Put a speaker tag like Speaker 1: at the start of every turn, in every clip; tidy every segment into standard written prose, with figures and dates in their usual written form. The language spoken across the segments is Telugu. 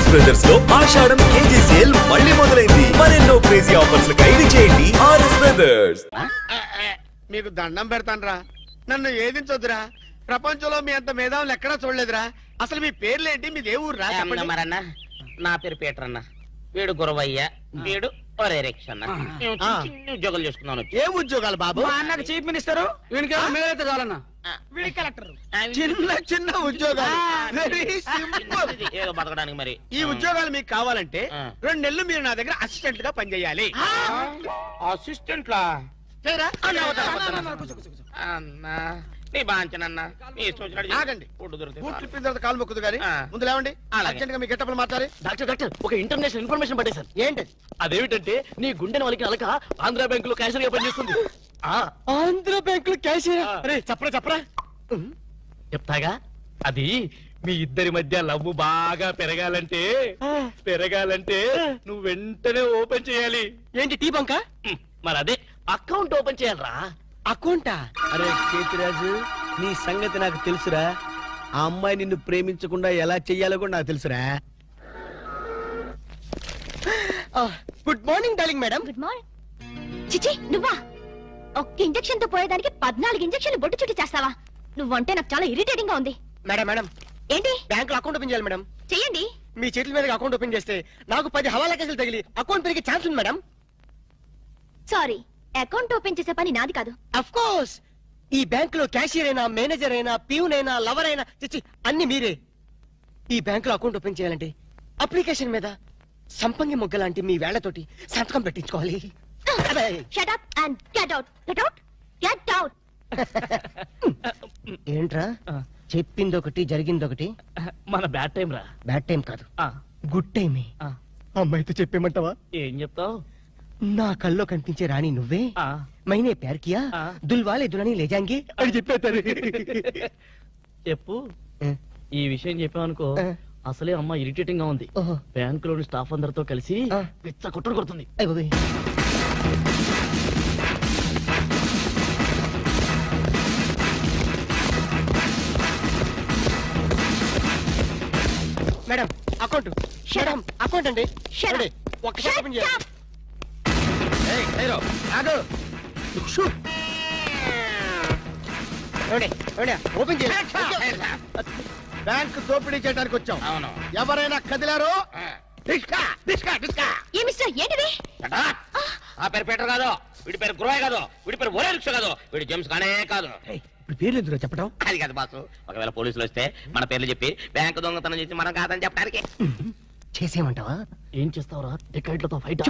Speaker 1: ఆర్ఎస్ బ్రదర్స్ లో ఆషాఢం కేజీ సేల్ మళ్ళీ మొదలైంది. మరెన్నో క్రేజీ ఆఫర్స్ ఖైదీ చేయండి ఆర్ఎస్ బ్రదర్స్.
Speaker 2: మీకు దండం పెడతానరా, నన్ను ఏదించొద్దురా. ప్రపంచంలో మీ అంత మేధావులు ఎక్కడా చూడలేదురా. అసలు మీ పేర్లేంటి, మీ దేవుడు రా?
Speaker 3: మరన్నా నా పేరు పీటర్ అన్న, వీడు గురవయ్య, వీడు ఒరే రిక్ష అన్న. చిన్న ఉద్యోగాలు చేసుకున్నాను.
Speaker 2: ఏ ఉద్యోగాలు బాబు?
Speaker 4: అన్నకు చీఫ్ మినిస్టర్, వీనికి మేమైతే చాలన్నా. వీడి కలెక్టర్.
Speaker 2: చిన్న చిన్న ఉద్యోగాలు, వెరీ సింపుల్.
Speaker 3: ఏదో బతకడానికి. మరి
Speaker 2: ఈ ఉద్యోగాలు మీకు కావాలంటే 2 నెలలు మీరు నా దగ్గర అసిస్టెంట్ గా పనిచేయాలి.
Speaker 3: అసిస్టెంట్ లా అన్నా? నీ బాంచనన్నా, నీ
Speaker 2: ఆగండి. కాలు మొక్కుదు గాని ముందు లేవండి. అర్జెంట్ గా మీ గెట్టపలు మాట్లాడి.
Speaker 4: డాక్టర్ ఒక ఇంటర్నేషనల్ ఇన్ఫర్మేషన్ పట్టేశారు.
Speaker 2: ఏంటి
Speaker 4: అదేమిటంటే నీ గుండెని వాళ్ళకి అలక ఆంధ్ర బ్యాంక్ లో క్యాషియర్ గా పనిచేస్తుంది.
Speaker 2: ఆంధ్ర బ్యాంక్ లో క్యాషియర్?
Speaker 4: అరే చెప్పరా చెప్తాగా. అది మీ ఇద్దరి మధ్య లవ్ బాగా పెరగాలంటే నువ్వు వెంటనే ఓపెన్ చేయాలి.
Speaker 2: ఏంటి టీ బంక?
Speaker 4: మరి అదే అకౌంట్ ఓపెన్ చేయాలరా.
Speaker 2: అకౌంటా? అరే కేతిరాజు, నీ సంగతి నాకు తెలుసురా. ఆ అమ్మాయి నిన్ను ప్రేమించకుండా ఎలా చెయ్యాలో కూడా నాకు తెలుసురా. Good morning darling madam.
Speaker 5: Good morning. చిచి నువ్వా? ఒక్క ఇంజెక్షన్ తో పోయేదానికి 14 ఇంజెక్షన్లు బొట్టు చుట్టి చేస్తావా? నువ్వంటే నాకు చాలా ఇరిటేటింగ్ గా ఉంది.
Speaker 2: మేడం
Speaker 5: ఏంటి?
Speaker 2: బ్యాంక్ లో అకౌంట్ ఓపెన్ చేయాలి మేడం.
Speaker 5: చెయ్యండి.
Speaker 2: మీ చేతుల మీద అకౌంట్ ఓపెన్ చేస్తే నాకు 10 హవాలా కేసులు తగిలి అకౌంట్ పెరిగే ఛాన్స్ ఉంది మేడం.
Speaker 5: సారీ, అకౌంట్ ఓపెన్ చేసే పని నాది కాదు.
Speaker 2: అఫ్ కోర్స్ ఈ బ్యాంక్ లో క్యాషియర్ అయినా, మేనేజర్ అయినా, ప్యూన్ అయినా, లవర్ అయినా, చిచ్చి అన్ని మీరే. ఈ బ్యాంక్ లో అకౌంట్ ఓపెన్ చేయాలంటే అప్లికేషన్ మీద సంపంగి మొగ్గ లాంటి మీ వేళ్లతోటి సంతకం పెట్టించుకోవాలి.
Speaker 5: Shut up and get out. Get out. Get out.
Speaker 2: ఏంట్రా చెప్పింది ఒకటి జరిగింది ఒకటి?
Speaker 4: మన బ్యాడ్ టైం రా.
Speaker 2: బ్యాడ్ టైం కాదు, గుడ్ టైమే. అమ్మాయితో చెప్పేమంటావా?
Speaker 4: ఏం చెప్తావు?
Speaker 2: నా కల్లో కనిపించే రాణి నువ్వే, మైనే ప్యార్ కియా, దుల్వాలే దుల్హనీ లే జాయేంగే అని చెప్పేస్తారు.
Speaker 4: చెప్పు. ఈ విషయం చెప్పావనుకో అసలే అమ్మ ఇరిటేటింగ్ గా ఉంది. బ్యాంక్ లోని స్టాఫ్ అందరితో కలిసి పిచ్చ కొట్టుడు కొడుతుంది.
Speaker 2: Madam account. మేడం అకౌంట్ అండి. ఒక్కసారి ఓపెన్ చేయండి. ఓపెన్ చేయండి. బ్యాంక్ దోపిడీ చేయడానికి వచ్చాం.
Speaker 3: అవును.
Speaker 2: ఎవరైనా కదిలారో
Speaker 5: ఏంటిది?
Speaker 3: ఆ పేరు పీటర్ కాదు, వీడి పేరు గురవయ్య కాదు, వీడి పేరు ఒరే రిక్ష కాదు, వీడి జేమ్స్ కానే కాదు.
Speaker 2: ఇప్పుడు పేర్లు ఎందుకు చెప్పడం?
Speaker 3: అది కాదు బాసు, ఒకవేళ పోలీసులు వస్తే మన పేర్లు చెప్పి బ్యాంకు దొంగతనం చేసి మనం కాదని చెప్పడానికి.
Speaker 2: చేసేయమంటావా?
Speaker 4: ఏం చేస్తావురా? డెకాయిట్లతో ఫైట్?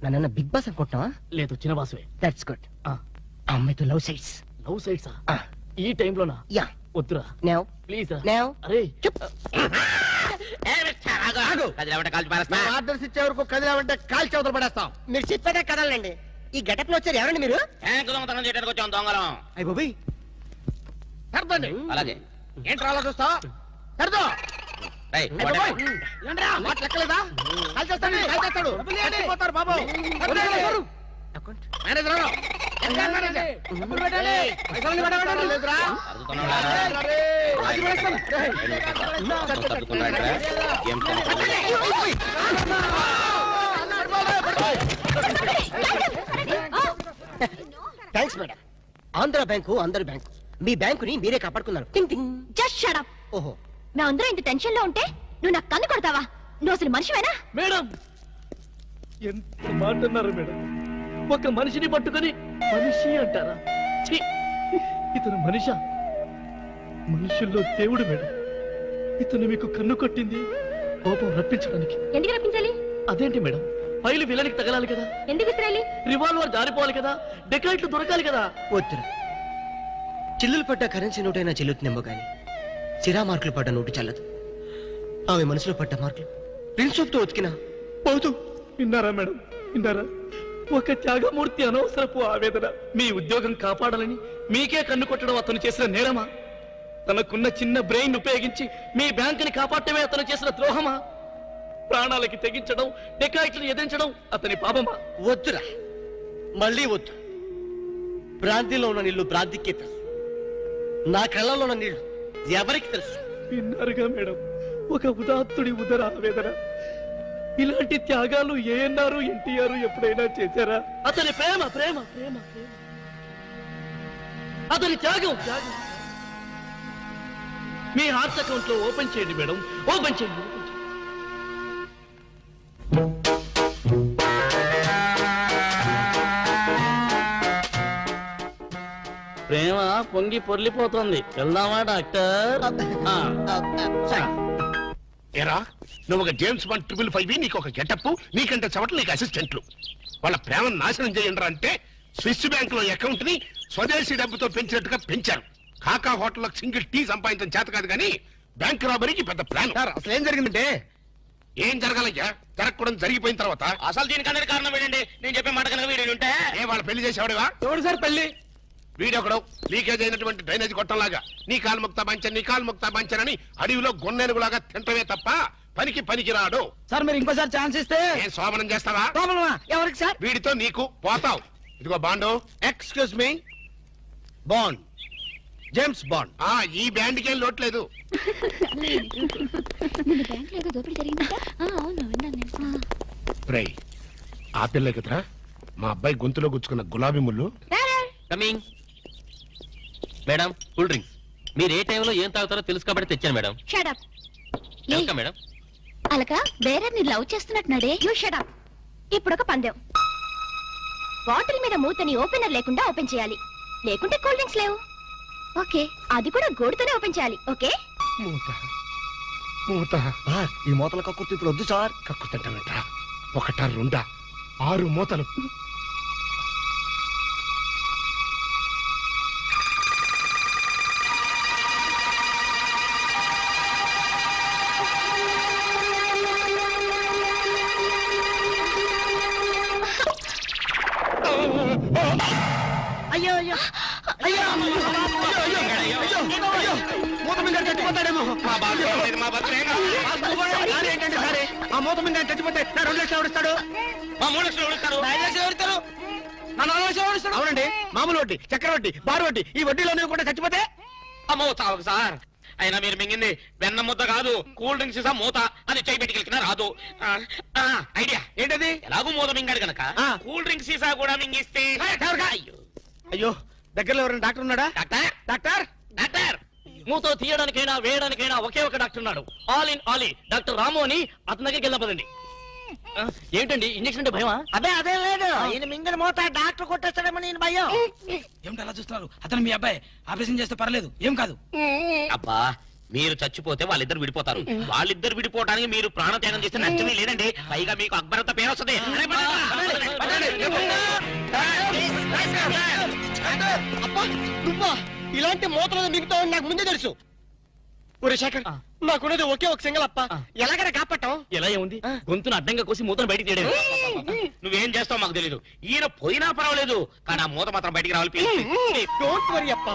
Speaker 2: నన్ను బిగ్ బాస్ అనుకుంటున్నావా?
Speaker 4: లేదు, చిన్న బాసువే.
Speaker 2: That's good. అమ్మాయితో లవ్ సైట్స్.
Speaker 4: లవ్ సైట్సా? ఈ టైంలోనా?
Speaker 2: యా.
Speaker 4: వద్దురా
Speaker 2: నౌ
Speaker 4: ప్లీజ్.
Speaker 2: నౌ.
Speaker 4: అరే
Speaker 3: కాల్చి పారేస్తా.
Speaker 2: ఆర్డర్స్ ఇచ్చే వరకు కదిలామంటే కాల్చి అవతల పడేస్తాం. మీరు చెప్పేదే కదలండి. ఈ గెటప్ లో వచ్చారు ఎవరండి మీరు?
Speaker 3: బ్యాంకు దొంగతనం చేయడానికి వచ్చాం దొంగలం.
Speaker 2: అయ్య బాబోయ్, సర్దండి.
Speaker 3: అలాగే.
Speaker 2: ఏంట్రా అలా చూస్తా? సర్దో. మాట లెక్కలేదా? కాల్చేస్తాడు, కాల్చేస్తాడు. పోతారు బాబు. మేనేజర్ లేదురా. Thanks madam. ఆంధ్ర బ్యాంకు అందరి బ్యాంకు. మీ బ్యాంకుని మీరే కాపాడుకున్నారు.
Speaker 5: Just shut up.
Speaker 2: ఓహో,
Speaker 5: మేమందరం ఇంత టెన్షన్ లో ఉంటే నువ్వు నాకు కన్ను కొడతావా? నువ్వు అసలు మనిషివేనా?
Speaker 4: మేడం ఎంత మాట అన్నారు మేడం. ఒక మనిషిని పట్టుకొని మనిషి అంటారా? ఇతను మనిషా? మనుషుల్లో దేవుడు మేడం. ఇతను మీకు కన్ను కొట్టింది కోపం రప్పించడానికి.
Speaker 5: ఎందుకు రప్పించాలి?
Speaker 4: అదేంటి మేడం, ఫైలు విలనికి తగలాలి కదా,
Speaker 5: ఎందుకు ఇస్రాయలి?
Speaker 4: రివాల్వర్ జారిపోవాలి కదా, డెకాయిట్లు దొరకాలి కదా.
Speaker 2: వద్దురా. చిల్లులు పడ్డ కరెన్సీ నోటైనా చెల్లుతుందేమో గాని సిరా మార్కులు పడ్డ నోటు చల్లదు. ఆమె మనసులో పడ్డ మార్కులు ప్రిన్సోప్ తో ఉతికినా పోతూ.
Speaker 4: విన్నారా మేడం, విన్నారా? ఒక త్యాగమూర్తి అనవసరపు ఆవేదన. మీ ఉద్యోగం కాపాడాలని మీకే కన్ను కొట్టడం అతను చేసిన నేరమా? తనకున్న చిన్న బ్రెయిన్ ఉపయోగించి మీ బ్యాంకుని కాపాడటమే అతను చేసిన ద్రోహమా? ప్రాణాలకి తెగించడం, డెకాయిట్లను ఎదిరించడం అతని పాపమా?
Speaker 2: వద్దురా, మళ్ళీ వద్దు. భ్రాంతిలో ఉన్న నీళ్లు భ్రాంతికే తెలుసు. నా కళ్ళలో ఉన్న నీళ్లు ఎవరికి తెలుసు?
Speaker 4: విన్నారుగా మేడం, ఒక ఉదాత్తుడి ఉదర ఆవేదన. ఇలాంటి త్యాగాలు ఏఎన్ఆర్ ఎన్టీఆర్ ఎప్పుడైనా చేశారా? అతని ప్రేమ ప్రేమ ప్రేమ ప్రేమ, అతని త్యాగం త్యాగం. మీ హార్ట్ అకౌంట్ లో ఓపెన్ చేయండి మేడం, ఓపెన్ చేయండి. ప్రేమ పొంగి పొర్లిపోతుంది. వెళ్దామా డాక్టర్?
Speaker 6: ఏరా, నువ్వు ఒక జేమ్స్ బాండ్ 555, నీకు ఒక గెటప్, నీకంటే చవట్లు నీకు అసిస్టెంట్లు. వాళ్ళ ప్రేమను నాశనం చేయండి అంటే స్విస్ బ్యాంక్ లో అకౌంట్ ని స్వదేశీ డబ్బుతో పెంచినట్టుగా పెంచారు. కాకా హోటల్లో సింగిల్ టీ సంపాదించడం చేత కాదు కానీ బ్యాంక్ రాబరీకి పెద్ద ప్లాన్.
Speaker 2: అసలు ఏం జరిగిందంటే
Speaker 6: ఏం జరగాలయ్యా? జరగకూడదు జరిగిపోయిన తర్వాత
Speaker 3: అసలు దీనికన్నా కారణం ఏంటండి? నేను చెప్పే మాట కనుక వీడు ఉంటే
Speaker 6: ఏ వాళ్ళ పెళ్లి చేసేవాడివా?
Speaker 2: ఎవడు సార్ పెళ్లి?
Speaker 6: వీడొకడు లీకేజ్ అయినటువంటి డ్రైనేజ్ గొట్టంలాగా నీ కాలు ముక్తా బంచన్, నీ కాలు ముక్తా బంచన్ అని అడవిలో గొన్నెనుగులాగా తింటమే తప్ప పనికి రాడు.
Speaker 2: సార్ మీరు ఇంకోసారి ఛాన్స్ ఇస్తే
Speaker 6: ఏం సోమనం చేస్తావా?
Speaker 2: ఎవరికి సార్?
Speaker 6: వీడితో నీకు పోతావు. ఇదిగో bond.
Speaker 2: Excuse me, bond, James bond.
Speaker 6: ఈ బ్యాండ్కి ఏం లోట్లేదు.
Speaker 5: నిన్న బ్యాంక్ లో ఏదో దోపిడీ జరిగిందంట. అవును విన్నాను నేను.
Speaker 6: రై, ఆ పిల్ల కదరా మా అబ్బాయి గొంతులో గుచ్చుకున్న గులాబీ ముళ్ళు.
Speaker 7: Coming madam, cool drinks. మీరు ఏ టైంలో ఏం తాగుతారో తెలుసు కాబట్టి తెచ్చాను మేడం.
Speaker 5: Shut up.
Speaker 7: Welcome madam.
Speaker 5: అలక వేరే ని లవ్ చేస్తున్నట్టున్నాడే. You shut up. ఇప్పుడు ఒక పందెం. బాటిల్ మీద మూతని ఓపెనర్ లేకుండా ఓపెన్ చేయాలి, లేకుంటే కూల్ డ్రింక్స్ లేవు. ఓకే, అది కూడా గోడుతోనే ఓపెన్ చేయాలి. ఓకే?
Speaker 6: మూత
Speaker 2: ఈ మూతల కక్కుర్తి ఇప్పుడు వద్దు సార్.
Speaker 6: కక్కుతంటానంటరా. ఒకటా రెండా 6 మూతలు.
Speaker 2: అయ్యో అయ్యో అయ్యో మూత మీద చచ్చిపోతాడేమో. ఏంటంటే సరే, ఆ మూత మీద చచ్చిపోతే నా 2 లక్షలు ఎవరిస్తాడు?
Speaker 3: మా 3 లక్షలు ఎవరిస్తారు?
Speaker 2: 5 లక్షలు ఎవరిస్తారు? నా 4 లక్షలు ఎవరిస్తాడు? అవునండి, మామూలు వడ్డీ, చక్కెర వడ్డీ, బారు వడ్డీ, ఈ వడ్డీలోనే కూడా చచ్చిపోతే
Speaker 3: అమ్మో చావు సార్. అయినా మీరు మింగింది వెన్న ముద్ద కాదు, కూల్ డ్రింక్స్ సీసా మూత. అది చేయి పెట్టుకెళ్ళినా రాదు. ఐడియా
Speaker 2: ఏంటది?
Speaker 3: ఎలాగూ మూత మింగాడు గనక కూల్ డ్రింక్ సీసా కూడా మింగిస్తే.
Speaker 2: అయ్యో, దగ్గరలో ఎవరైనా డాక్టర్ ఉన్నాడా?
Speaker 3: డాక్టర్
Speaker 2: డాక్టర్
Speaker 3: డాక్టర్
Speaker 4: మూతో తీయడానికైనా వేయడానికైనా ఒకే ఒక డాక్టర్ ఉన్నాడు. ఆల్ ఇన్ ఆలీ డాక్టర్ రాము అని. అతని దగ్గరికి వెళ్ళపదండి. ఏంటండి ఇంజక్షన్ అంటే భయమా?
Speaker 2: అదే లేదు, ఈయన మింగిన మూత డాక్టర్ కొట్టేస్తాడేమో నేను భయం.
Speaker 8: ఏమిటి అలా చూస్తున్నారు? అతను మీ అబ్బాయి, ఆపరేషన్ చేస్తే పర్లేదు, ఏం కాదు.
Speaker 3: అబ్బా, మీరు చచ్చిపోతే వాళ్ళిద్దరు విడిపోతారు. వాళ్ళిద్దరు విడిపోవడానికి మీరు ప్రాణత్యాగం చేస్తే నష్టమే లేదండి. పైగా మీకు అక్బరత పేరు వస్తుంది.
Speaker 2: నువ్వా ఇలాంటి మూతలు మిగతా నాకు ముందే తెలుసు. ఒరే శేఖర్, నాకున్నది ఒకే ఒక సింగల్ అప్ప. ఎలాగైనా కాపాటం.
Speaker 4: ఎలా ఏముంది? గొంతును అడ్డంగా కోసి మూతను బయటికి తీయడం.
Speaker 3: నువ్వేం చేస్తావు మాకు తెలీదు. ఈయన పోయినా పర్వాలేదు, కానీ ఆ మూత మాత్రం బయటికి రావాలి.
Speaker 2: డోంట్ వరీ అప్ప,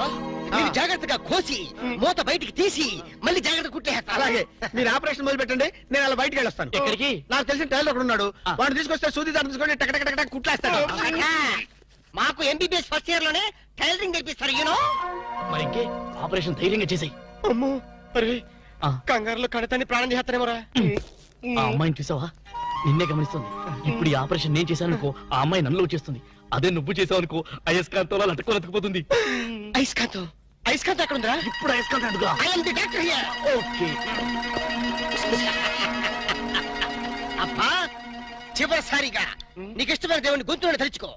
Speaker 2: మీరు జాగ్రత్తగా కోసి మూత బయటికి తీసి మళ్ళీ జాగ్రత్త కుట్టేస్తా. అలాగే, మీరు ఆపరేషన్ మొదలు పెట్టండి, నేను అలా బయటికి వెళ్ళొస్తాను.
Speaker 4: ఎక్కడికి?
Speaker 2: నాకు తెలిసిన టైలర్ ఒకడు ఉన్నాడు, వాడిని తీసుకొస్తే సూది దాన్ని తీసుకొని టక కుట్లేస్తాడు. మాకు ఎంబీబీఎస్ ఫస్ట్ ఇయర్ లోనే టైలరింగ్ నేర్పిస్తారు. యూనో.
Speaker 4: మరి ఇంకే ఆపరేషన్ ధైర్యంగా చేసాయి.
Speaker 2: అమ్మో, అరే కంగారులో కడతాన్ని ప్రాణం చేస్తానేమోరా.
Speaker 4: ఆ అమ్మాయిని చూసావా? నిన్నే గమనిస్తుంది. ఇప్పుడు ఈ ఆపరేషన్ నేను చేశాను అనుకో, ఆ అమ్మాయి నన్ను చేస్తుంది. అదే నువ్వు చేసావు అనుకో, అయస్కాంతంలో లట్టుకోలేకపోతుంది.
Speaker 2: ఐస్కాంతం ఎక్కడ ఉందిరా?
Speaker 4: ఇప్పుడు అయస్కాంతం అడుగురా.
Speaker 2: ఓకే. అబ్బా, చివరిసారిగా నీకు ఇష్టమైన దేవుని గొంతులను తలుచుకో.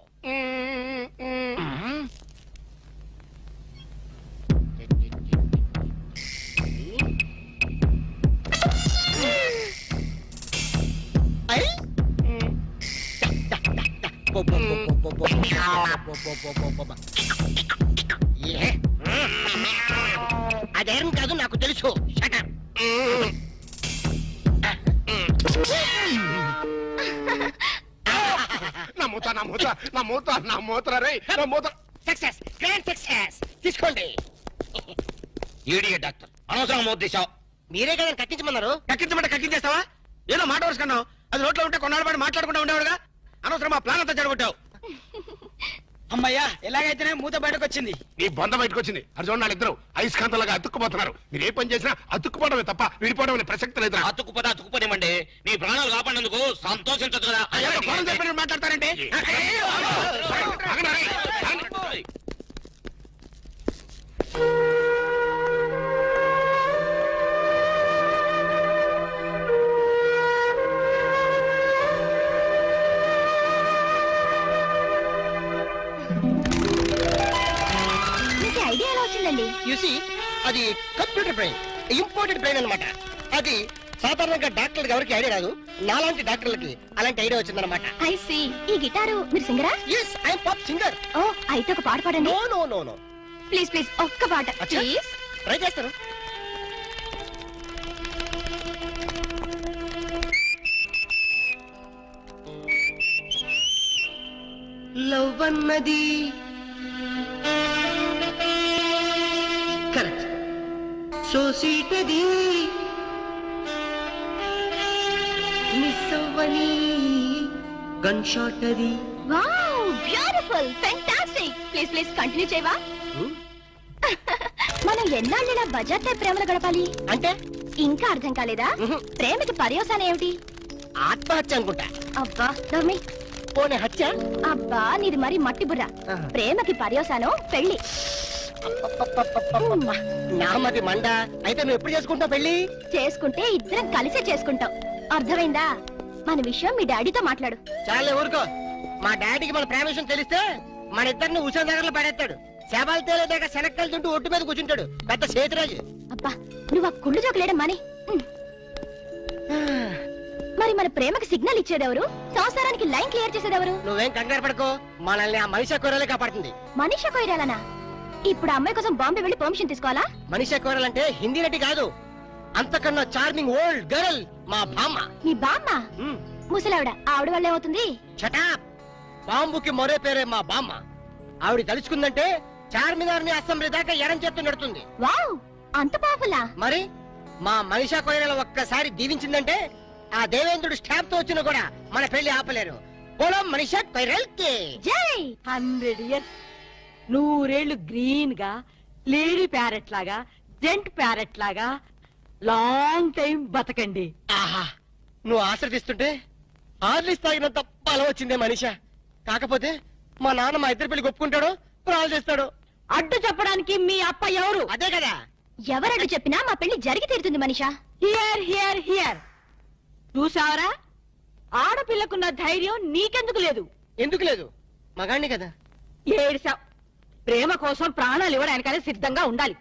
Speaker 2: అదేం కాదు, నాకు తెలుసు. షటర్. Success, grand success. తీసుకోండి.
Speaker 3: ఈడియట్ డాక్టర్, అనవసరం మూత తీసావు.
Speaker 2: మీరే కదా కక్కించమన్నారు. కక్కించేస్తావా? ఏదో మాట వరుసుకున్నావు. అది నోట్లో ఉంటే కొన్నాళ్ళ పాటు మాట్లాడకుండా ఉండేవాడుగా. అనవసరం మా ప్లాన్ అంతా జరగొట్టావు.
Speaker 8: అమ్మయ్యా ఎలాగైతేనే మూత బయటకు వచ్చింది.
Speaker 6: నీ బొంద బయటకు వచ్చింది. అర్జున్ వాళ్ళిద్దరు అయస్కాంతలాగా అతుక్కుపోతున్నారు. మీరు ఏ పని చేసినా అతుక్కుపోవడమే తప్ప విడిపోవడం అనే ప్రసక్తి లేదు.
Speaker 3: అతుక్కుపోనివ్వండి. మీ ప్రాణాలు కాపాడినందుకు సంతోషించదు కదా.
Speaker 6: మాట్లాడతారంటే
Speaker 5: ఐడియా ఎలా వచ్చిందండి?
Speaker 2: యూసి అది కంప్యూటర్ బ్రెయిన్, ఇంపోర్టెడ్ బ్రెయిన్ అన్నమాట. అది సాధారణంగా డాక్టర్లకు ఎవరికి ఐడియా రాదు. నాలాంటి డాక్టర్లకి అలాంటి ఐడియా వచ్చిందన్నమాట.
Speaker 5: I see. ఈ గిటారు మీరు సింగరా?
Speaker 2: yes I am pop singer.
Speaker 5: ఓ అయితే ఒక పాట పాడండి.
Speaker 2: no no no no
Speaker 5: please please ఒక్క పాట ప్లీజ్.
Speaker 2: ట్రై చేస్తాను. లవ్ అన్నది కరెక్ట్, సో స్వీట్ అది మిస్ అవ్వని గన్ షాట్ అది.
Speaker 5: Wow beautiful fantastic. Please please continue చేయవా? మనం ఎన్నాళ్ళిలా బజార్ టైప్ ప్రేమలు గడపాలి
Speaker 2: అంటే
Speaker 5: ఇంకా అర్థం కాలేదా? ప్రేమకి పర్యవసానం ఏమిటి?
Speaker 2: ఆత్మహత్య అనుకుంటా.
Speaker 5: అబ్బా దమ్మి.
Speaker 2: పోనీ హత్య?
Speaker 5: అబ్బా నీది మరి మట్టి బుర్ర. ప్రేమకి పర్యవసానం పెళ్లి.
Speaker 2: నామది మండ. అయితే నువ్వు ఎప్పుడు చేసుకుంటావు పెళ్లి?
Speaker 5: చేసుకుంటే ఇద్దరం కలిసే చేసుకుంటాం. అర్థమైందా? మన విషయం మీ డాడీతో మాట్లాడు.
Speaker 2: చాలే ఊరుకో. మా డాడీకి మన ప్రేమ విషయం తెలిస్తే మన ఇద్దరిని ఉషా దగ్గరలో పడేస్తాడు. శవాలు తేలేదాకా శనక్కలు తింటూ ఒట్టు మీద కూర్చుంటాడు. పెద్ద చేతిరాజు.
Speaker 5: అబ్బా నువ్వు ఆ కుళ్ళు జోకులేడం మాని. మరి మన ప్రేమకి సిగ్నల్ ఇచ్చేదెవరు? సంసారానికి లైన్ క్లియర్ చేసేదెవరు?
Speaker 2: నువ్వేం కంగారు పడుకో. మనల్ని ఆ మనిషి కూరలే కాపాడుతుంది.
Speaker 5: మనీషా కొయిరాలనా? ఇప్పుడు అమ్మాయి కోసం బాంబే వెళ్ళి పర్మిషన్ తీసుకోవాలా?
Speaker 2: మనిషి కూరలంటే హిందీ నటి కాదు, అంతకన్నా చార్మింగ్ ఓల్డ్ గర్ల్ మా బామ్మ.
Speaker 5: నీ బామ్మ? ముసలావిడ. ఆవిడ వల్ల ఏమవుతుంది?
Speaker 2: చటాప్. బాంబుకి మరో పేరే మా బామ్మ. ఆవిడ తలుచుకుందంటే చార్మినార్ ని అసెంబ్లీ దాకా ఎడం చేత్తు నడుతుంది.
Speaker 5: వావ్ అంత పాపులా?
Speaker 2: మరి మా మనిషా కొయిరాల ఒక్కసారి దీవించిందంటే ఆ దేవేంద్రుడు స్టాప్ తో వచ్చినా కూడా మన పెళ్లి ఆపలేరు. పొలం మనిషా కొయిరల్ కే
Speaker 5: జై.
Speaker 9: 100 years 100 గ్రీన్ గా, లేడీ ప్యారెట్ లాగా, జెంట్ ప్యారెట్ లాగా లాంగ్ టైం బతకండి.
Speaker 2: ఆహా, నువ్వు ఆశ్రదిస్తుంటే ఆర్లిస్ తాగినంత బలం వచ్చిందే మనిషా. కాకపోతే మా నాన్న మా ఇద్దరు పెళ్లి ఒప్పుకుంటాడో ప్రాణాలు చేస్తాడో.
Speaker 9: అడ్డు చెప్పడానికి మీ అప్ప ఎవరు?
Speaker 2: అదే కదా.
Speaker 5: ఎవరడ్డు చెప్పినా మా పెళ్లి జరిగి తీరుతుంది మనిషా.
Speaker 9: Here here here. చూసావరా, ఆడపిల్లకున్న ధైర్యం నీకెందుకు లేదు?
Speaker 2: ఎందుకు లేదు? మగాణ్ణి కదా.
Speaker 9: ఏడిసావ్. ప్రేమ కోసం ప్రాణాలు ఇవ్వడానికనే సిద్ధంగా ఉండాలి.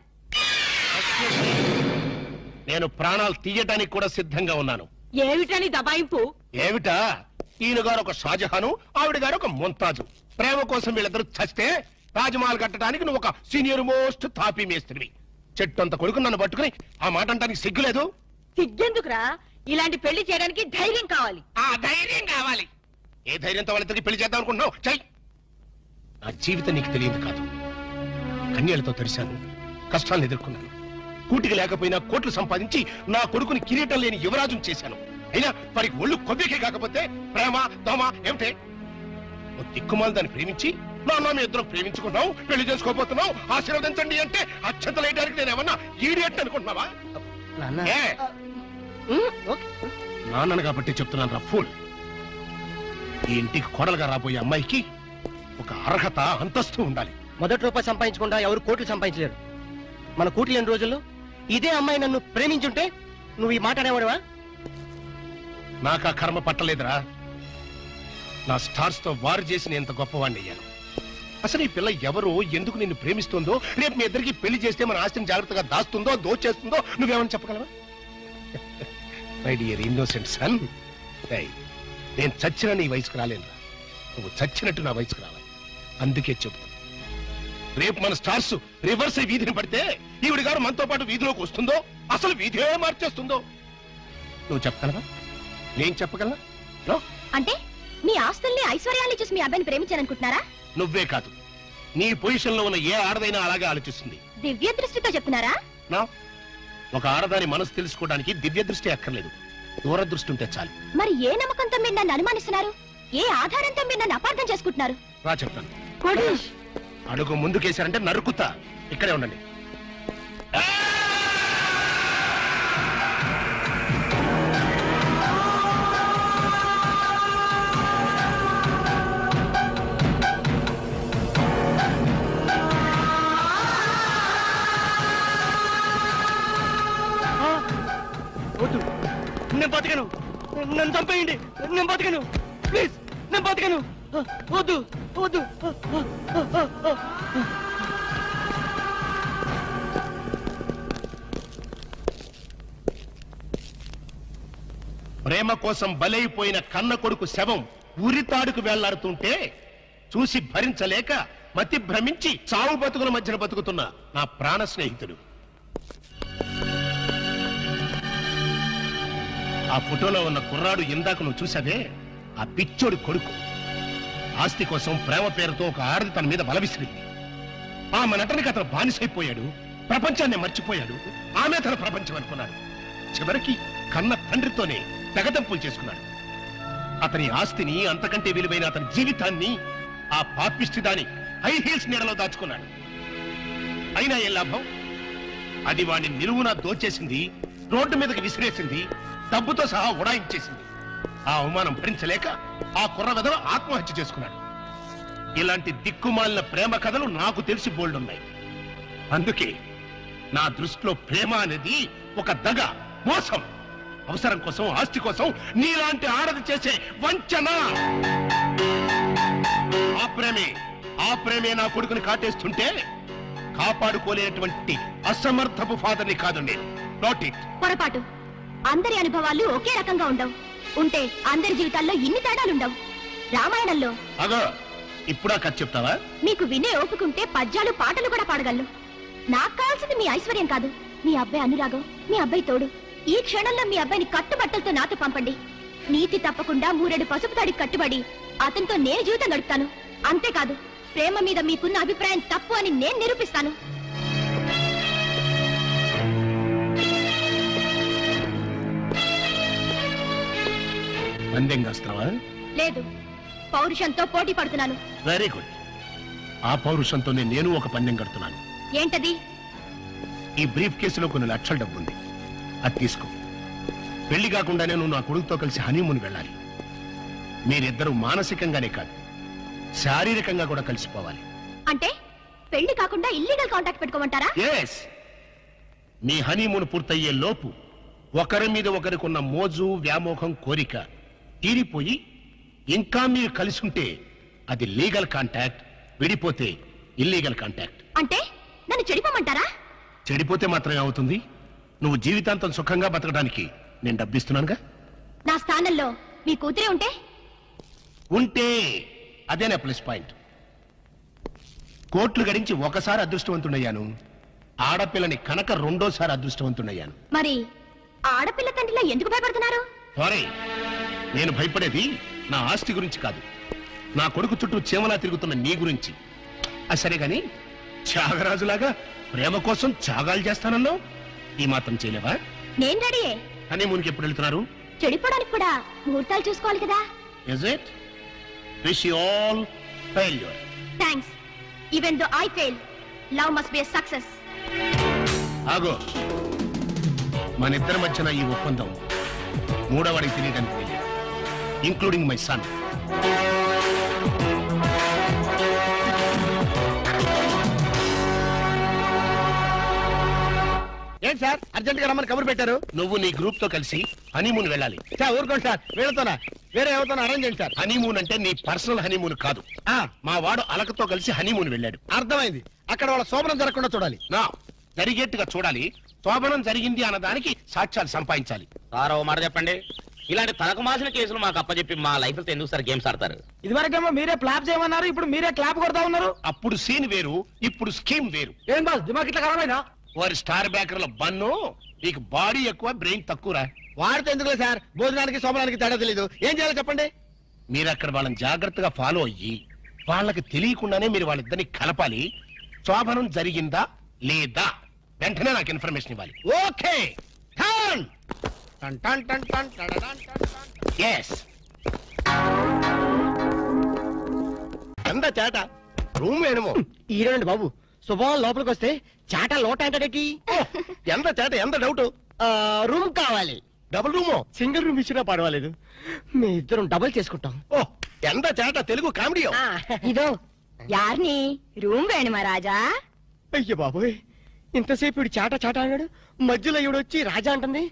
Speaker 6: నేను ప్రాణాలు తీయటానికి కూడా సిద్ధంగా ఉన్నాను.
Speaker 9: ఏమిటని దబాయింపు?
Speaker 6: ఏమిటా? ఈయన గారు ఒక షాజహాను, ఆవిడ గారు ఒక ముంతాజు. ప్రేమ కోసం వీళ్ళిద్దరు చస్తే తాజ్మహల్ కట్టడానికి నువ్వు ఒక సీనియర్ మోస్ట్ తాపీ మేస్త్రివి. చెట్టంత కొడుకు నన్ను పట్టుకుని ఆ మాట అంటానికి సిగ్గులేదు?
Speaker 9: సిగ్గెందుకురా? ఇలాంటి పెళ్లి చేయడానికి ధైర్యం కావాలి.
Speaker 6: ఆ ధైర్యం కావాలి. ఏ ధైర్యంతో వాళ్ళిద్దరికి పెళ్లి చేద్దాం అనుకుంటున్నావు? చెయ్. నా జీవితం నీకు తెలియదు కాదు. కన్యలతో తెరిశాను, కష్టాలను ఎదుర్కొన్నాను. కూటికి లేకపోయినా కోట్లు సంపాదించి నా కొడుకుని కిరీటం లేని యువరాజును చేశాను. అయినా వారికి ఒళ్ళు కొబ్బికే కాకపోతే ప్రేమ దోమ ఏమిటే? దిక్కుమాలు దాన్ని ప్రేమించి నాన్న మీ ఇద్దరం ప్రేమించుకున్నావు, పెళ్లి చేసుకోబోతున్నావు, ఆశీర్వదించండి అంటే అక్షతలేయడానికి నేను ఏమన్నా ఈడియట్ అనుకుంటున్నావా? నాన్నను కాబట్టి చెప్తున్నాను రా ఫూల్. ఈ ఇంటికి కోడలుగా రాబోయే అమ్మాయికి ఒక అర్హత అంతస్తు ఉండాలి.
Speaker 2: మొదటి రూపాయి సంపాదించకుండా ఎవరు కోట్లు సంపాదించలేరు. మన కూటి లేని రోజుల్లో ఇదే అమ్మాయి నన్ను ప్రేమించుంటే నువ్వు ఈ మాట అనేవాడువా?
Speaker 6: నాకు ఆ కర్మ పట్టలేదురా. నా స్టార్స్ తో వారు చేసి నేను ఇంత గొప్పవాడిని అయ్యాను. అసలు ఈ పిల్ల ఎవరు, ఎందుకు నిన్ను ప్రేమిస్తుందో, రేపు మీ ఇద్దరికి పెళ్లి చేస్తే మన ఆస్తిని జాగ్రత్తగా దాస్తుందో దోచేస్తుందో నువ్వేమని చెప్పగలవా? మై డియర్ ఇన్నోసెంట్ సన్, నేను చచ్చిన నీ వయసుకు రాలేను. నువ్వు చచ్చినట్టు నా వయసుకు రావాలి. అందుకే చెప్తాను, రేపు మన స్టార్స్ రివర్స్ అయి వీధిని పడితే ఈవిడి గారు మనతో పాటు వీధిలోకి వస్తుందో, అసలు వీధే మార్చేస్తుందో నువ్వు చెప్పగలవా? నేను చెప్పగలనా?
Speaker 5: అంటే మీ ఆస్తుల్ని ఐశ్వర్యాన్ని చూసి మీ అబ్బాయిని ప్రేమించాలనుకుంటున్నారా?
Speaker 6: నువ్వే కాదు, నీ పొజిషన్ లో ఉన్న ఏ ఆడదైనా అలాగే ఆలోచిస్తుంది.
Speaker 5: దివ్య దృష్టితో చెప్తున్నారా?
Speaker 6: ఒక ఆడదాని మనసు తెలుసుకోవడానికి దివ్య దృష్టి అక్కర్లేదు, దూరదృష్టి ఉంటే చాలు.
Speaker 5: మరి ఏ నమ్మకంతో మీరు నన్ను అనుమానిస్తున్నారు? ఏ ఆధారంతో మీరు నన్ను అపార్థం చేసుకుంటున్నారు?
Speaker 6: రా చెప్తాను.
Speaker 9: కోటేష్
Speaker 6: అడుగు ముందుకేశారంటే నరుకుతా. ఇక్కడే ఉండండి.
Speaker 2: వద్దు, నేను బతకను. నన్ను చంపేయండి, నేను బతకను. ప్లీజ్, నేను బతకను. వద్దు వద్దు.
Speaker 6: ప్రేమ కోసం బలైపోయిన కన్న కొడుకు శవం ఉరితాడుకు వెళ్లాడుతుంటే చూసి భరించలేక మతి భ్రమించి చావు బతుకుల మధ్యన బతుకుతున్న నా ప్రాణ స్నేహితుడు. ఆ ఫోటోలో ఉన్న కుర్రాడు ఇందాక నువ్వు చూసావే, ఆ పిచ్చోడి కొడుకు. ఆస్తి కోసం ప్రేమ పేరుతో ఒక ఆడది తన మీద బలవిసిరింది. ఆమె నటనకి అతను బానిసైపోయాడు, ప్రపంచాన్ని మర్చిపోయాడు. ఆమె తన ప్రపంచం అనుకున్నాడు. చివరికి కన్న తండ్రితోనే తెగదెంపులు చేసుకున్నాడు. అతని ఆస్తిని, అంతకంటే విలువైన అతని జీవితాన్ని ఆ పాపిష్టిదాని హై హీల్స్ నీడలో దాచుకున్నాడు. అయినా ఏ లాభం? అది వాడిని నిలువునా దోచేసింది, రోడ్డు మీదకి విసిరేసింది, డబ్బుతో సహా ఉడాయించేసింది. ఆ అవమానం భరించలేక ఆ కుర్ర వెధవ ఆత్మహత్య చేసుకున్నాడు. ఇలాంటి దిక్కుమాలిన ప్రేమ కథలు నాకు తెలిసి బోల్డున్నాయి. అందుకే నా దృష్టిలో ప్రేమ అనేది ఒక దగ, మోసం. అవసరం కోసం, ఆస్తి కోసం నీలాంటి ఆడది చేసే వంచన. ఆ ప్రేమే నా కొడుకుని కాటేస్తుంటే కాపాడుకోలేనటువంటి అసమర్థపు ఫాదర్ని కాదు నేను. Not it.
Speaker 5: పొరపాటు. అందరి అనుభవాలు ఒకే రకంగా ఉండవు. ఉంటే అందరి జీవితాల్లో ఇన్ని తేడాలుండవు. రామాయణంలో
Speaker 6: అగో ఇప్పుడా కథ చెప్తావా?
Speaker 5: మీకు వినే ఓపుకుంటే పద్యాలు, పాటలు కూడా పాడగలను. నాకు కావాల్సింది మీ ఐశ్వర్యం కాదు, మీ అబ్బాయి అనురాగం, మీ అబ్బాయి తోడు. ఈ క్షణంలో మీ అబ్బాయిని కట్టుబట్టలతో నాతో పంపండి. నీతి తప్పకుండా 3 పసుపు తాడికి కట్టుబడి అతనితో నేను జీవితం గడుపుతాను. అంతేకాదు, ప్రేమ మీద మీకున్న అభిప్రాయం తప్పు అని నేను నిరూపిస్తాను.
Speaker 6: పందెం కాస్తావా?
Speaker 5: లేదు, పౌరుషంతో పోటీ పడుతున్నాను.
Speaker 6: Very good. ఆ పౌరుషంతోనే నేను ఒక పందెం కడుతున్నాను.
Speaker 5: ఏంటది?
Speaker 6: ఈ బ్రీఫ్ కేసులో కొన్ని లక్షల డబ్బుంది, అది తీసుకో. పెళ్లి కాకుండానే నువ్వు నా కొడుకుతో కలిసి హనీమూన్ వెళ్ళాలి. మీరిద్దరూ మానసికంగానే కాదు, శారీరకంగా కూడా కలిసిపోవాలి.
Speaker 5: అంటే పెళ్లి కాకుండా ఇల్లీగల్ కాంటాక్ట్ పెట్టుకోమంటారా?
Speaker 6: ఎస్. మీ హనీమూన్ పూర్తయ్యే లోపు ఒకరి మీద ఒకరికున్న మోజు, వ్యామోహం, కోరిక తీరిపోయి ఇంకా మీరు కలిసి ఉంటే అది లీగల్ కాంటాక్ట్, విడిపోతే ఇల్లీగల్ కాంటాక్ట్.
Speaker 5: అంటే నన్ను చెడిపోమంటారా?
Speaker 6: చెడిపోతే మాత్రమే అవుతుంది. నువ్వు జీవితాంతం సుఖంగా బతకడానికి నేను డబ్బిస్తున్నానుగా.
Speaker 5: నా స్థానంలో మీ కూతురే
Speaker 6: ఉంటే అదేనా ప్లస్ పాయింట్. కోట్లు గడించి ఒకసారి అదృష్టవంతుడయ్యాను, ఆడపిల్లని కనుక 2వ సారి అదృష్టవంతుడయ్యాను.
Speaker 5: మరి ఆడపిల్ల తండ్రిలో ఎందుకు భయపడుతున్నారు?
Speaker 6: సారీ, నేను భయపడేది నా ఆస్తి గురించి కాదు, నా కొడుకు చుట్టూ చీమలా తిరుగుతున్న నీ గురించి. అది సరే గాని, త్యాగరాజులాగా ప్రేమ కోసం త్యాగాలు చేస్తానన్నావు, ఈ మాత్రం చేయలేవా?
Speaker 5: నేను రెడీయే.
Speaker 6: హనీమూన్కి ఎప్పుడు వెళ్తున్నారు?
Speaker 5: చెడిపోవడానికి కూడా ముహూర్తాలు చూసుకోవాలి కదా.
Speaker 6: Is it? Wish you all failure.
Speaker 5: Thanks. Even though I fail, love must be a success.
Speaker 6: ఆగో, మన ఇద్దరి మధ్యన ఈ ఒప్పందం 3వవాడికి తెలియడానికి తెలియదు, ఇంక్లూడింగ్ మై సన్.
Speaker 2: ఏంటి సార్ అర్జెంట్ గా రమ్మని కబురు పెట్టారు?
Speaker 6: నువ్వు నీ గ్రూప్ తో కలిసి హనీమూన్ వెళ్ళాలి.
Speaker 2: సార్ ఊరుకోండి సార్, వీళ్ళతోనా వేరే ఎవరితోనా అరేంజ్ చేయండి సార్.
Speaker 6: హనీమూన్ అంటే నీ పర్సనల్ హనీమూన్ కాదు. మా వాడు అలకతో కలిసి హనీమూన్ వెళ్ళాడు.
Speaker 2: అర్థమైంది. అక్కడ వాళ్ళ శోభనం జరగకుండా చూడాలి.
Speaker 6: నా జరిగేట్టుగా చూడాలి. శోభనం జరిగింది అన్నదానికి సాక్ష్యాలు సంపాదించాలి.
Speaker 3: సార్ ఓ మాట చెప్పండి, ఇలాంటి తలకు మాసిన కేసులు మాకు అప్పచెప్పి మా లైఫ్ తో ఎందుకు సార్ గేమ్స్ ఆడతారు?
Speaker 2: ఇదివరకేమో మీరే క్లాప్ చేయమన్నారు, ఇప్పుడు మీరే క్లాప్ కొడతా ఉన్నారు.
Speaker 6: అప్పుడు సీన్ వేరు, ఇప్పుడు స్కీమ్ వేరు.
Speaker 2: ఏం బాస్ దిమాగ్ ఇట్లా ఖరాబైనా?
Speaker 6: వారి స్టార్ బ్యాకర్ల బన్ను, నీకు బాడీ ఎక్కువ, బ్రెయిన్ తక్కువరా.
Speaker 2: వాడితే ఎందుకులే సార్, భోజనానికి శోభనానికి తేడా తెలీదు. ఏం చేయాలో చెప్పండి.
Speaker 6: మీరు అక్కడ వాళ్ళని జాగ్రత్తగా ఫాలో అయ్యి వాళ్ళకి తెలియకుండానే మీరు వాళ్ళిద్దరిని కలపాలి. శోభనం జరిగిందా లేదా వెంటనే నాకు ఇన్ఫర్మేషన్ ఇవ్వాలి.
Speaker 2: ఓకే.
Speaker 6: ఎస్.
Speaker 2: ఎంత చేట
Speaker 6: రూమ్ వేణుమో
Speaker 2: ఈరోనండి బాబు శుభం లోపలికి వస్తే చాట లోట ఏంటంటే
Speaker 6: ఎంత చేట ఎంత డౌట్
Speaker 2: రూమ్ కావాలి.
Speaker 6: డబుల్ రూమో
Speaker 2: సింగిల్ రూమ్ ఇచ్చినా పర్వాలేదు, మీ ఇద్దరం డబుల్ చేసుకుంటాం.
Speaker 6: ఓ ఎంత చేట తెలుగు కామెడీ.
Speaker 9: ఇదో యార్ని రూమ్ వేణుమా రాజా.
Speaker 2: అయ్య బాబోయ్, ఇంతసేపు ఇడు చాట చాట అన్నాడు, మధ్యలో ఇవిడొచ్చి రాజా అంటుంది.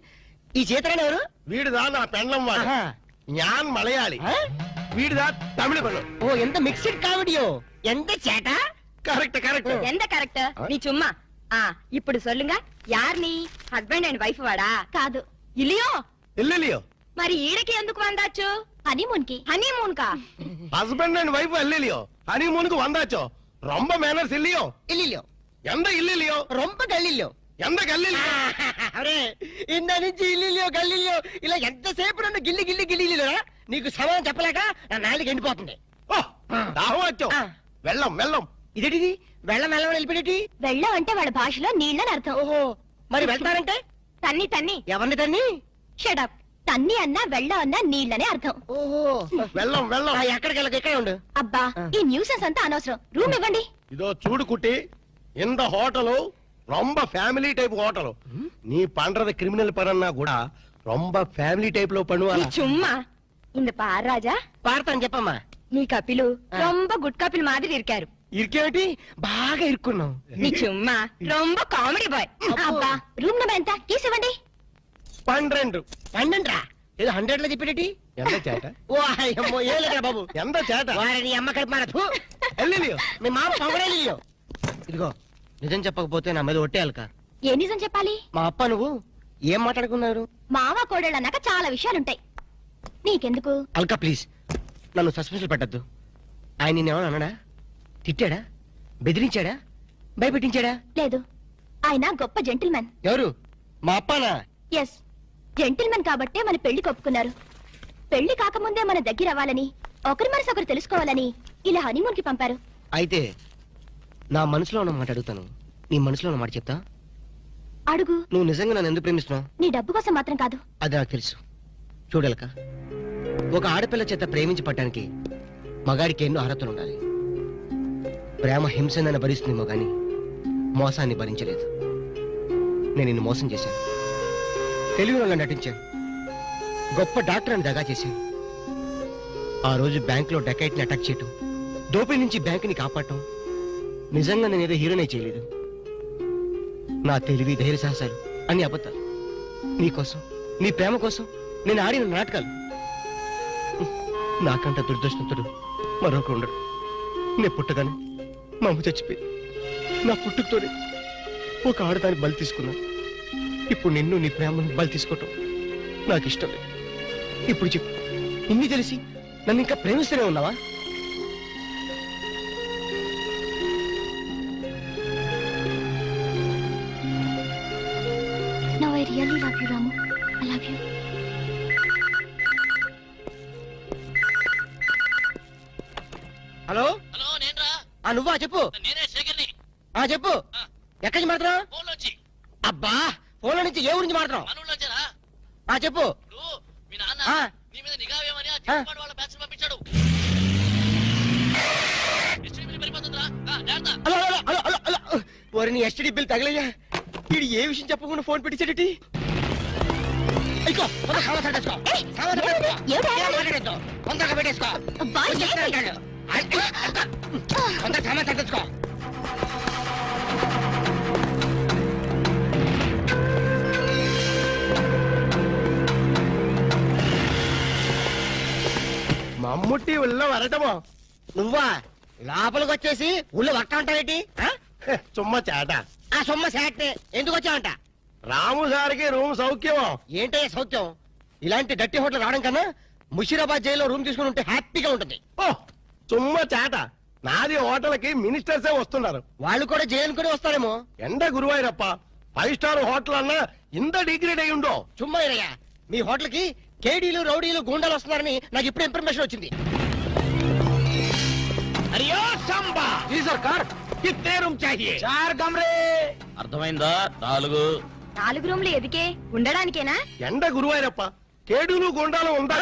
Speaker 2: ఈ చేతరాని ఎవరు?
Speaker 6: వీడిదా నా పెండ్లం వాడు.
Speaker 2: ఆహా.
Speaker 6: ஞான் మలయాళి.
Speaker 2: ఆ?
Speaker 6: వీడిదా తమిళ పెళ్ళం.
Speaker 2: ఓ ఎంత మిక్స్డ్ కామెడియో. ఎంత చేట.
Speaker 6: Correct correct.
Speaker 9: ఎంత కరెక్ట్ నీ చుమ్మా. ఇప్పుడు சொல்லுங்க యార్ని హస్బెండ్ అండ్ వైఫ్ వాడా? కాదు, ఇలియో.
Speaker 6: ఇల్లియో
Speaker 9: మరి ఈడకి ఎందుకు వందాచ్చు?
Speaker 5: హనీమూన్ కి.
Speaker 9: హనీమూన్ కా?
Speaker 6: హస్బెండ్ అండ్ వైఫ్ ఇల్లియో హనీమూన్ కు వందాచో. ரொம்ப மேனர்ஸ் இல்லையோ?
Speaker 2: ఇల్లిలో
Speaker 6: எந்த இல்லையோ?
Speaker 2: రొంప గల్లిలో.
Speaker 6: எந்த கல்லில்?
Speaker 2: అరే ఇంద నుంచి ఇల్లిలో గల్లిలో ఇలా ఎంతసేపు నన్ను గిల్లి గిల్లి గిల్లిలోరా నీకు సమాధానం చెప్పలేక నా నాలుగు ఎండిపోతుంది.
Speaker 6: ఓ దాహం వచ్చో. వెళ్ళం వెళ్ళం.
Speaker 2: ఇదేటిది వెళ్ళం వెళ్ళం వెళ్ళిపోయేటి?
Speaker 5: వెళ్ళం అంటే వాళ్ళ భాషలో నీళ్ళని అర్థం.
Speaker 2: ఓహో, మరి వెళ్తారంటే
Speaker 9: తన్ని తన్ని.
Speaker 2: ఎవరిని తన్ని?
Speaker 5: షడప్. తన్ని అన్నా వెళ్ళం అన్నా నీళ్ళనే అర్థం.
Speaker 2: ఓహో,
Speaker 6: వెళ్ళం వెళ్ళం.
Speaker 2: ఎక్కడికి వెళ్ళక ఎక్కడ ఉండు.
Speaker 5: అబ్బా, ఈ న్యూసెన్స్ అంతా అనవసరం. రూమ్ ఇవ్వండి.
Speaker 6: இதோ சூடு குட்டி, இந்த ஹோட்டலு ரொம்ப ஃபேமிலி டைப் ஹோட்டலு. நீ பண்றது கிரிமினல் பரன்னா கூட ரொம்ப ஃபேமிலி டைப்ல
Speaker 9: నీ
Speaker 6: பண்ணுவாங்க.
Speaker 9: చుమ్మా. இந்த பார் ராஜா,
Speaker 2: పాడతాను చెప్పమ్మా.
Speaker 9: నీ కపిలు ரொம்ப గుడ్ కపిల్ మాదిరి ఇరికారు.
Speaker 2: ఇరికేమిటి? బాగా ఇరుక్కున్నావు.
Speaker 9: నీ చుమ్మా ரொம்ப కామెడీ బాయ్.
Speaker 5: అబ్బా, రూమ్ నెంబర్ ఎంత? కీస్ ఇవ్వండి.
Speaker 6: 12.
Speaker 2: 12 రా? ఏదో 100 లో చెప్పేటి?
Speaker 6: ఎంత చేట?
Speaker 2: ఓ అయ్యమ్మో, ఏ లేదురా బాబు.
Speaker 6: ఎంత చేట?
Speaker 2: వారిని అమ్మ కలిపి మారదు.
Speaker 6: ఎల్లిలియో
Speaker 2: మీ మామ పొగడేలియో. ఇదిగో నిజం చెప్పకపోతే నా మీద ఒట్టేయాలక.
Speaker 5: ఏ నిజం చెప్పాలి?
Speaker 2: మా అప్ప నువ్వు ఏం మాట్లాడుకున్నారు?
Speaker 5: మావ కోడళ్ళు అన్నాక చాలా విషయాలుంటాయి. నీకెందుకు?
Speaker 2: అల్కా ప్లీజ్, నన్ను సస్పెన్షన్ పెట్టద్దు. ఆయన నిన్నేమన్నా అన్నాడా? తిట్టాడా? బెదిరించాడా? భయపెట్టించాడా?
Speaker 5: లేదు, ఆయన గొప్ప జెంటిల్మెన్.
Speaker 2: ఎవరు? మా అప్పనా?
Speaker 5: ఎస్, జెంటిల్మెన్ కాబట్టే మన పెళ్లి కొప్పుకున్నారు. పెళ్లి కాకముందే మన దగ్గర అవ్వాలని, ఒకరి మనసు ఒకరు తెలుసుకోవాలని ఇలా హనీమూన్ కి పంపారు.
Speaker 2: అయితే నా మనసులో ఉన్న మాట అడుగుతాను, నీ మనసులో ఉన్న మాట చెప్తా.
Speaker 5: అడుగు.
Speaker 2: నువ్వు నిజంగా నన్ను ఎందుకు ప్రేమిస్తున్నావు?
Speaker 5: నీ డబ్బు కోసం మాత్రం కాదు.
Speaker 2: అది నాకు తెలుసు. చూడలక, ఒక ఆడపిల్ల చేత ప్రేమించి పట్టడానికి మగాడికి ఎన్నో అర్హతలు ఉండాలి. ప్రేమ హింసనని భరిస్తుందేమో గాని మోసాన్ని భరించలేదు. నేను నిన్ను మోసం చేశాను, తెలివిలో నటించాను, గొప్ప డాక్టర్ అని దగా చేశాను. ఆ రోజు బ్యాంకులో డకైట్ ని అటాక్ చేయటం, దోపిడీ నుంచి బ్యాంకుని కాపాడటం, నిజంగా నేనేదో హీరోనే చేయలేదు. నా తెలివి ధైర్య సాహసాలు అన్ని అబద్ధాలు. నీకోసం, నీ ప్రేమ కోసం నేను ఆడిన నాటకాలు. నాకంట దురదృష్టంతుడు మరొకరు ఉండడు. నేను పుట్టగానే మా అమ్మ చచ్చిపోయి నా పుట్టుకతోనే ఒక ఆడదాన్ని బలి తీసుకున్నా. ఇప్పుడు నిన్ను, నీ ప్రేమను బలి తీసుకోవటం నాకు ఇష్టం లేదు. ఇప్పుడు చెప్పు, ఇన్ని తెలిసి నన్ను ఇంకా ప్రేమిస్తూనే ఉన్నావా?
Speaker 5: Now I really love you, Ramu. I love you.
Speaker 2: Hello,
Speaker 3: hello నేనరా.
Speaker 2: నువ్వా? చెప్పు.
Speaker 3: నేనే శేఖర్ని.
Speaker 2: చెప్పు. ఎక్కడి నుంచి మాట్లాడుతున్నావు?
Speaker 3: ఫోన్లోంచి.
Speaker 2: అబ్బా, ఫోన్ల నుంచి ఏ ఊరించి మాట్లాడుతున్నావు?
Speaker 3: మనూళ్ళొచ్చారా?
Speaker 2: చెప్పు.
Speaker 3: ఇప్పుడు మీ నాన్న
Speaker 2: ఆ.
Speaker 3: నీ మీద నిఘా వేయమని ఆ చిన్నపాడు వాళ్ళ బ్యాచ్ పంపించాడు. ఎస్టీడీ బిల్ పడిపోతుందిరా. జాగ్రత్త.
Speaker 2: అలా అలా అలా అలా అలా. వారిని ఎస్టీడీ బిల్ తగలయ్యా. వీడు ఏ విషయం చెప్పకుండా ఫోన్ పెట్టించాడటి. తొందరగా పెట్టేసుకో.
Speaker 5: అబ్బా, ఏంటి?
Speaker 2: తొందరగా సామాన్ సర్దేసుకో.
Speaker 6: మమ్ముట్టి ఉల్ల వరటమో.
Speaker 2: నువ్వా? లోపలికి వచ్చేసి ఊళ్ళో వక్క ఉంటావేటి?
Speaker 6: చుమ్మ చేట.
Speaker 2: ఆ సొమ్మ శాట్ ఎందుకు వచ్చావంట?
Speaker 6: రాము సార్కి రూమ్ సౌఖ్యమో.
Speaker 2: ఏంటయ్యా సౌత్యం? ఇలాంటి డట్టి హోటల్ రావడం కన్నా ముషీరాబాద్ జైల్లో రూమ్ తీసుకుని ఉంటే హ్యాపీగా ఉంటుంది.
Speaker 6: ఓ చుమ్మ చేట. నాది హోటల్కి మినిస్టర్సే వస్తున్నారు.
Speaker 2: వాళ్ళు కూడా జైలు కూడా వస్తారేమో.
Speaker 6: ఎండ గురువాయూరప్ప 5 స్టార్ హోటల్ అన్నా ఇంత డిగ్రేడ్ అయి ఉండో.
Speaker 2: చుమ్మా ఇరయ్యా, మీ హోటల్ కి కేడీలు రౌడీలు గూండాలు వస్తున్నారని నాకు ఇప్పుడు ఇన్ఫర్మేషన్ వచ్చింది.
Speaker 3: అయ్యో సంబా
Speaker 6: జీ సర్కార్, కిత్నే రూమ్ చాహియే?
Speaker 3: 4 కమరే. అర్థమైందా? 4.
Speaker 9: 4 రూమ్లు ఎదికే ఉండడానికేనా?
Speaker 6: ఎండ గురువాయూరప్ప, కేడులు గుండాలు ఉందా?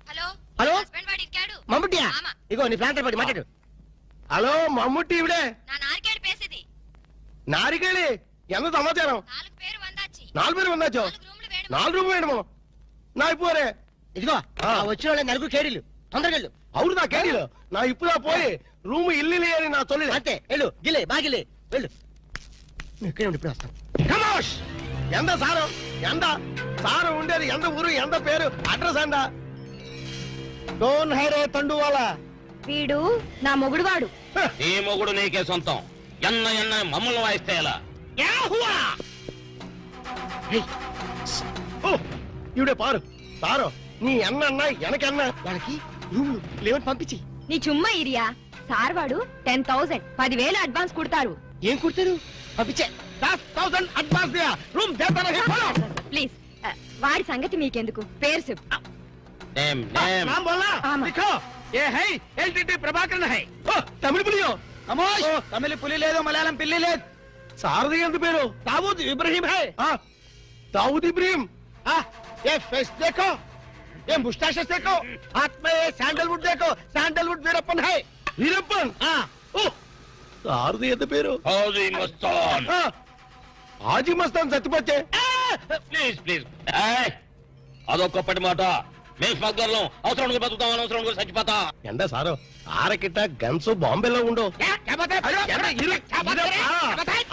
Speaker 5: హలో
Speaker 2: హలో,
Speaker 5: హస్బెండ్ వాడు ఇరికాడు.
Speaker 2: మమ్ముట్టియా ఇగో నీ ప్రాంతం పడి మాట్లాడు.
Speaker 6: హలో మమ్ముట్టి ఇవిడే
Speaker 5: நான் நாரிకేళ பேசுது
Speaker 6: నారికేళి ఎంత సమాచారం
Speaker 5: 4 பேர் வந்தாச்சு
Speaker 6: 4 పేరు ఉందాచో 4 రూమ్ వేయడము నా ఇప్పుడే
Speaker 2: ఇదిగో వచ్చిన వాళ్ళ నలుగురు కేడీలు తొందరగా వెళ్ళు.
Speaker 6: అవును నా కేడీలు నా ఇప్పుడా పోయి రూమ్ ఇల్లు అని నా తొలి
Speaker 2: అంతే వెళ్ళు గిలే బాగిలే వెళ్ళు. నువ్వు ఇక్కడే ఉండి ఇప్పుడు వస్తాం.
Speaker 6: కమోష్ ఎంత సారం ఎంత సారం ఉండేది ఎంత ఊరు ఎంత పేరు అడ్రస్ ఎంత డోన్ హైరే తండు వాళ్ళ
Speaker 5: వీడు నా మొగుడు వాడు
Speaker 3: ఈ మొగుడు నీకే సొంతం ఎన్న ఎన్న మమ్మల్ని వాయిస్తే ఎలా
Speaker 6: ఇవిడే పారు సారు నీ ఎన్న ఎనకన్నా
Speaker 2: వాళ్ళకి రూమ్ లేవని పంపించి.
Speaker 5: నీ చుమ్మా ఇరియా సార్ వాడు 10,000 10,000 అడ్వాన్స్ కుడతారు
Speaker 2: ఏం కుడతారు పంపించే.
Speaker 6: 10,000 advance Diya room దేతా Nahi follow
Speaker 5: please వాడి సంగతి మీకెందుకు పేరు చెప్పు
Speaker 3: నేమ్ నేమ్
Speaker 6: नाम बोलना
Speaker 5: आमा।
Speaker 6: लिखो ये है एलटीटी प्रभाकरन है तमिल पुलियो कमोश तमिल पुली ले दो मलयालम पिल्ली ले सारदी ఎంత పేరు दाऊद इब्राहिम है दाऊद इब्राहिम ये फेस देखो ये मुस्टैचेस देखो हाथ में ये सैंडलवुड देखो सैंडलवुड वीरप्पन है वीरप्पन सारदी ఎంత పేరు
Speaker 3: హౌజీ మస్తాన్
Speaker 6: हाजी मस्तान సత్యపచ్చే
Speaker 3: ప్లీజ్ ప్లీజ్ అదొక్కప్పటి మాట మేము స్మగ్లర్లం అవసరం బతుకుతాం అనవసరం చచ్చిపోతా
Speaker 6: ఎండ సారు ఆరకిట్ట గన్స్ బాంబేలో ఉండు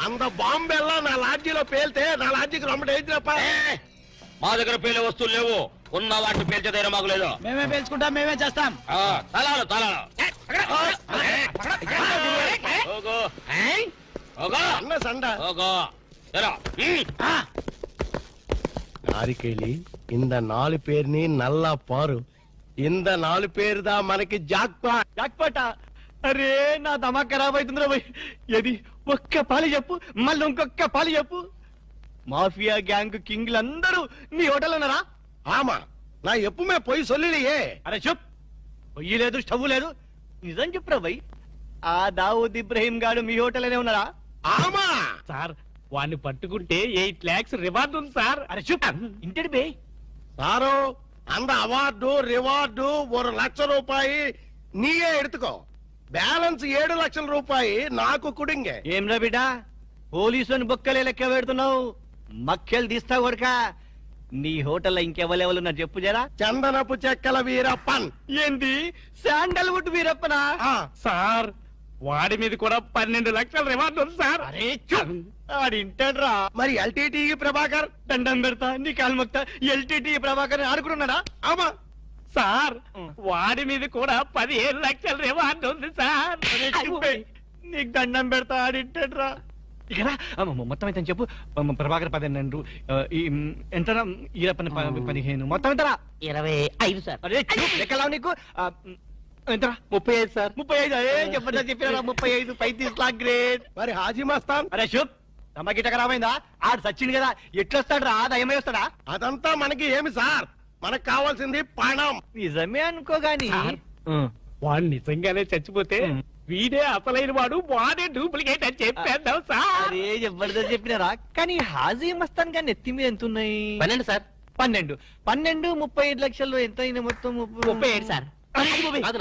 Speaker 6: అంత బాంబేలో నా లాడ్జీలో పేల్తే నా లాడ్జీకి రొమ్మటి అయితేప్ప
Speaker 3: మా దగ్గర పేలే వస్తువులు లేవు ఉన్న వాటిని పేల్చే ధైర్యం మాకు లేదు
Speaker 8: మేమే పేల్చుకుంటాం మేమే చేస్తాం
Speaker 3: తలాలు తలాలు ఓగో ఓగో
Speaker 6: అన్న సండ
Speaker 3: ఓగో ఎరా
Speaker 6: నారికేళి இந்த 4 பேர்ని నల్ల పారు இந்த 4 పేరుదా మనకి జాక్పాట
Speaker 4: అరే నా దమా ఖరాబ్ అవుతుందిరా భయ్ ఏది ఒక్క పాలి చెప్పు మళ్ళీ ఇంకొక్క పాలి చెప్పు మాఫియా గ్యాంగ్ కింగ్లందరూ నీ హోటల్ ఉన్నారా
Speaker 6: ఆమా నా ఎప్పుమే పోయి సొల్లియే
Speaker 4: అరే చెప్ పొయ్యి లేదు స్టవ్ లేదు నిజం చెప్పురా భయ్ ఆ దావూద్ ఇబ్రహీం గాడు మీ హోటల్లోనే ఉన్నారా
Speaker 6: ఆమా
Speaker 4: సార్ వాడిని పట్టుకుంటే 8 lakhs రివార్డ్ ఉంది సార్ అరే చెప్ ఇంటడి బే
Speaker 6: సారు அந்த అవార్డు రివార్డు 1 లక్ష రూపాయి నీయే ఎడుతుకో బ్యాలెన్స్ 7 లక్షల రూపాయి నాకు కుడింగే
Speaker 4: ఏం రా బిడ్డ పోలీసులను బొక్కలే లెక్క పెడుతున్నావు మక్కెలు తీస్తావు కొడుక నీ హోటల్లో ఇంకెవరెవరు ఉన్నారు చెప్పు జరా
Speaker 6: చందనపు చెక్కల వీరప్పన్
Speaker 4: ఏంది శాండల్వుడ్ వీరప్పనా సార్ వాడి మీద కూడా 12 లక్షల రివార్డు ఉంది సార్ అరే ఆడింటాడ్రా
Speaker 6: మరి ఎల్టీటీ ప్రభాకర్
Speaker 4: దండం పెడతా నీ కాలు మొక్తా ఎల్టీటీ ప్రభాకర్ ఆడుకున్నాడా
Speaker 6: ఆమా
Speaker 4: సార్ వాడి మీద కూడా 15 లక్షల రివార్డు ఉంది సార్ నీకు దండం పెడతా ఆడింటాడ్రా ఇక్కడ మొత్తం అయితే చెప్పు ప్రభాకర్ 12 ఎంత ఈరప్పని 15 మొత్తం ఎంతరా
Speaker 8: 25 సార్
Speaker 4: అరే లెక్కలా నీకు ఎంతరా 35 సార్ 35 అదే చెప్పండి చెప్పినారా 35 35 లాక్ గ్రేట్
Speaker 6: మరి హాజీ మస్తాన్
Speaker 4: అరే శుభ్ తమ్మకిట ఖరాబైందా ఆడు సచ్చింది కదా ఎట్లొస్తాడు రా దయమే వస్తాడా
Speaker 6: అదంతా మనకి ఏమి సార్ మనకు కావాల్సింది పణం
Speaker 4: నిజమే అనుకో గాని వాడు నిజంగానే చచ్చిపోతే వీడే అసలైన వాడు వాడే డూప్లికేట్ అని చెప్పేద్దాం సార్ అరే జబర్దస్త్ చెప్పినారా కానీ హాజీ మస్తాన్ గాని ఎత్తి మీద ఎంత ఉన్నాయి
Speaker 7: 12 సార్
Speaker 4: 12 35 లక్షల్లో ఎంత అయినా మొత్తం
Speaker 7: 37 సార్ అది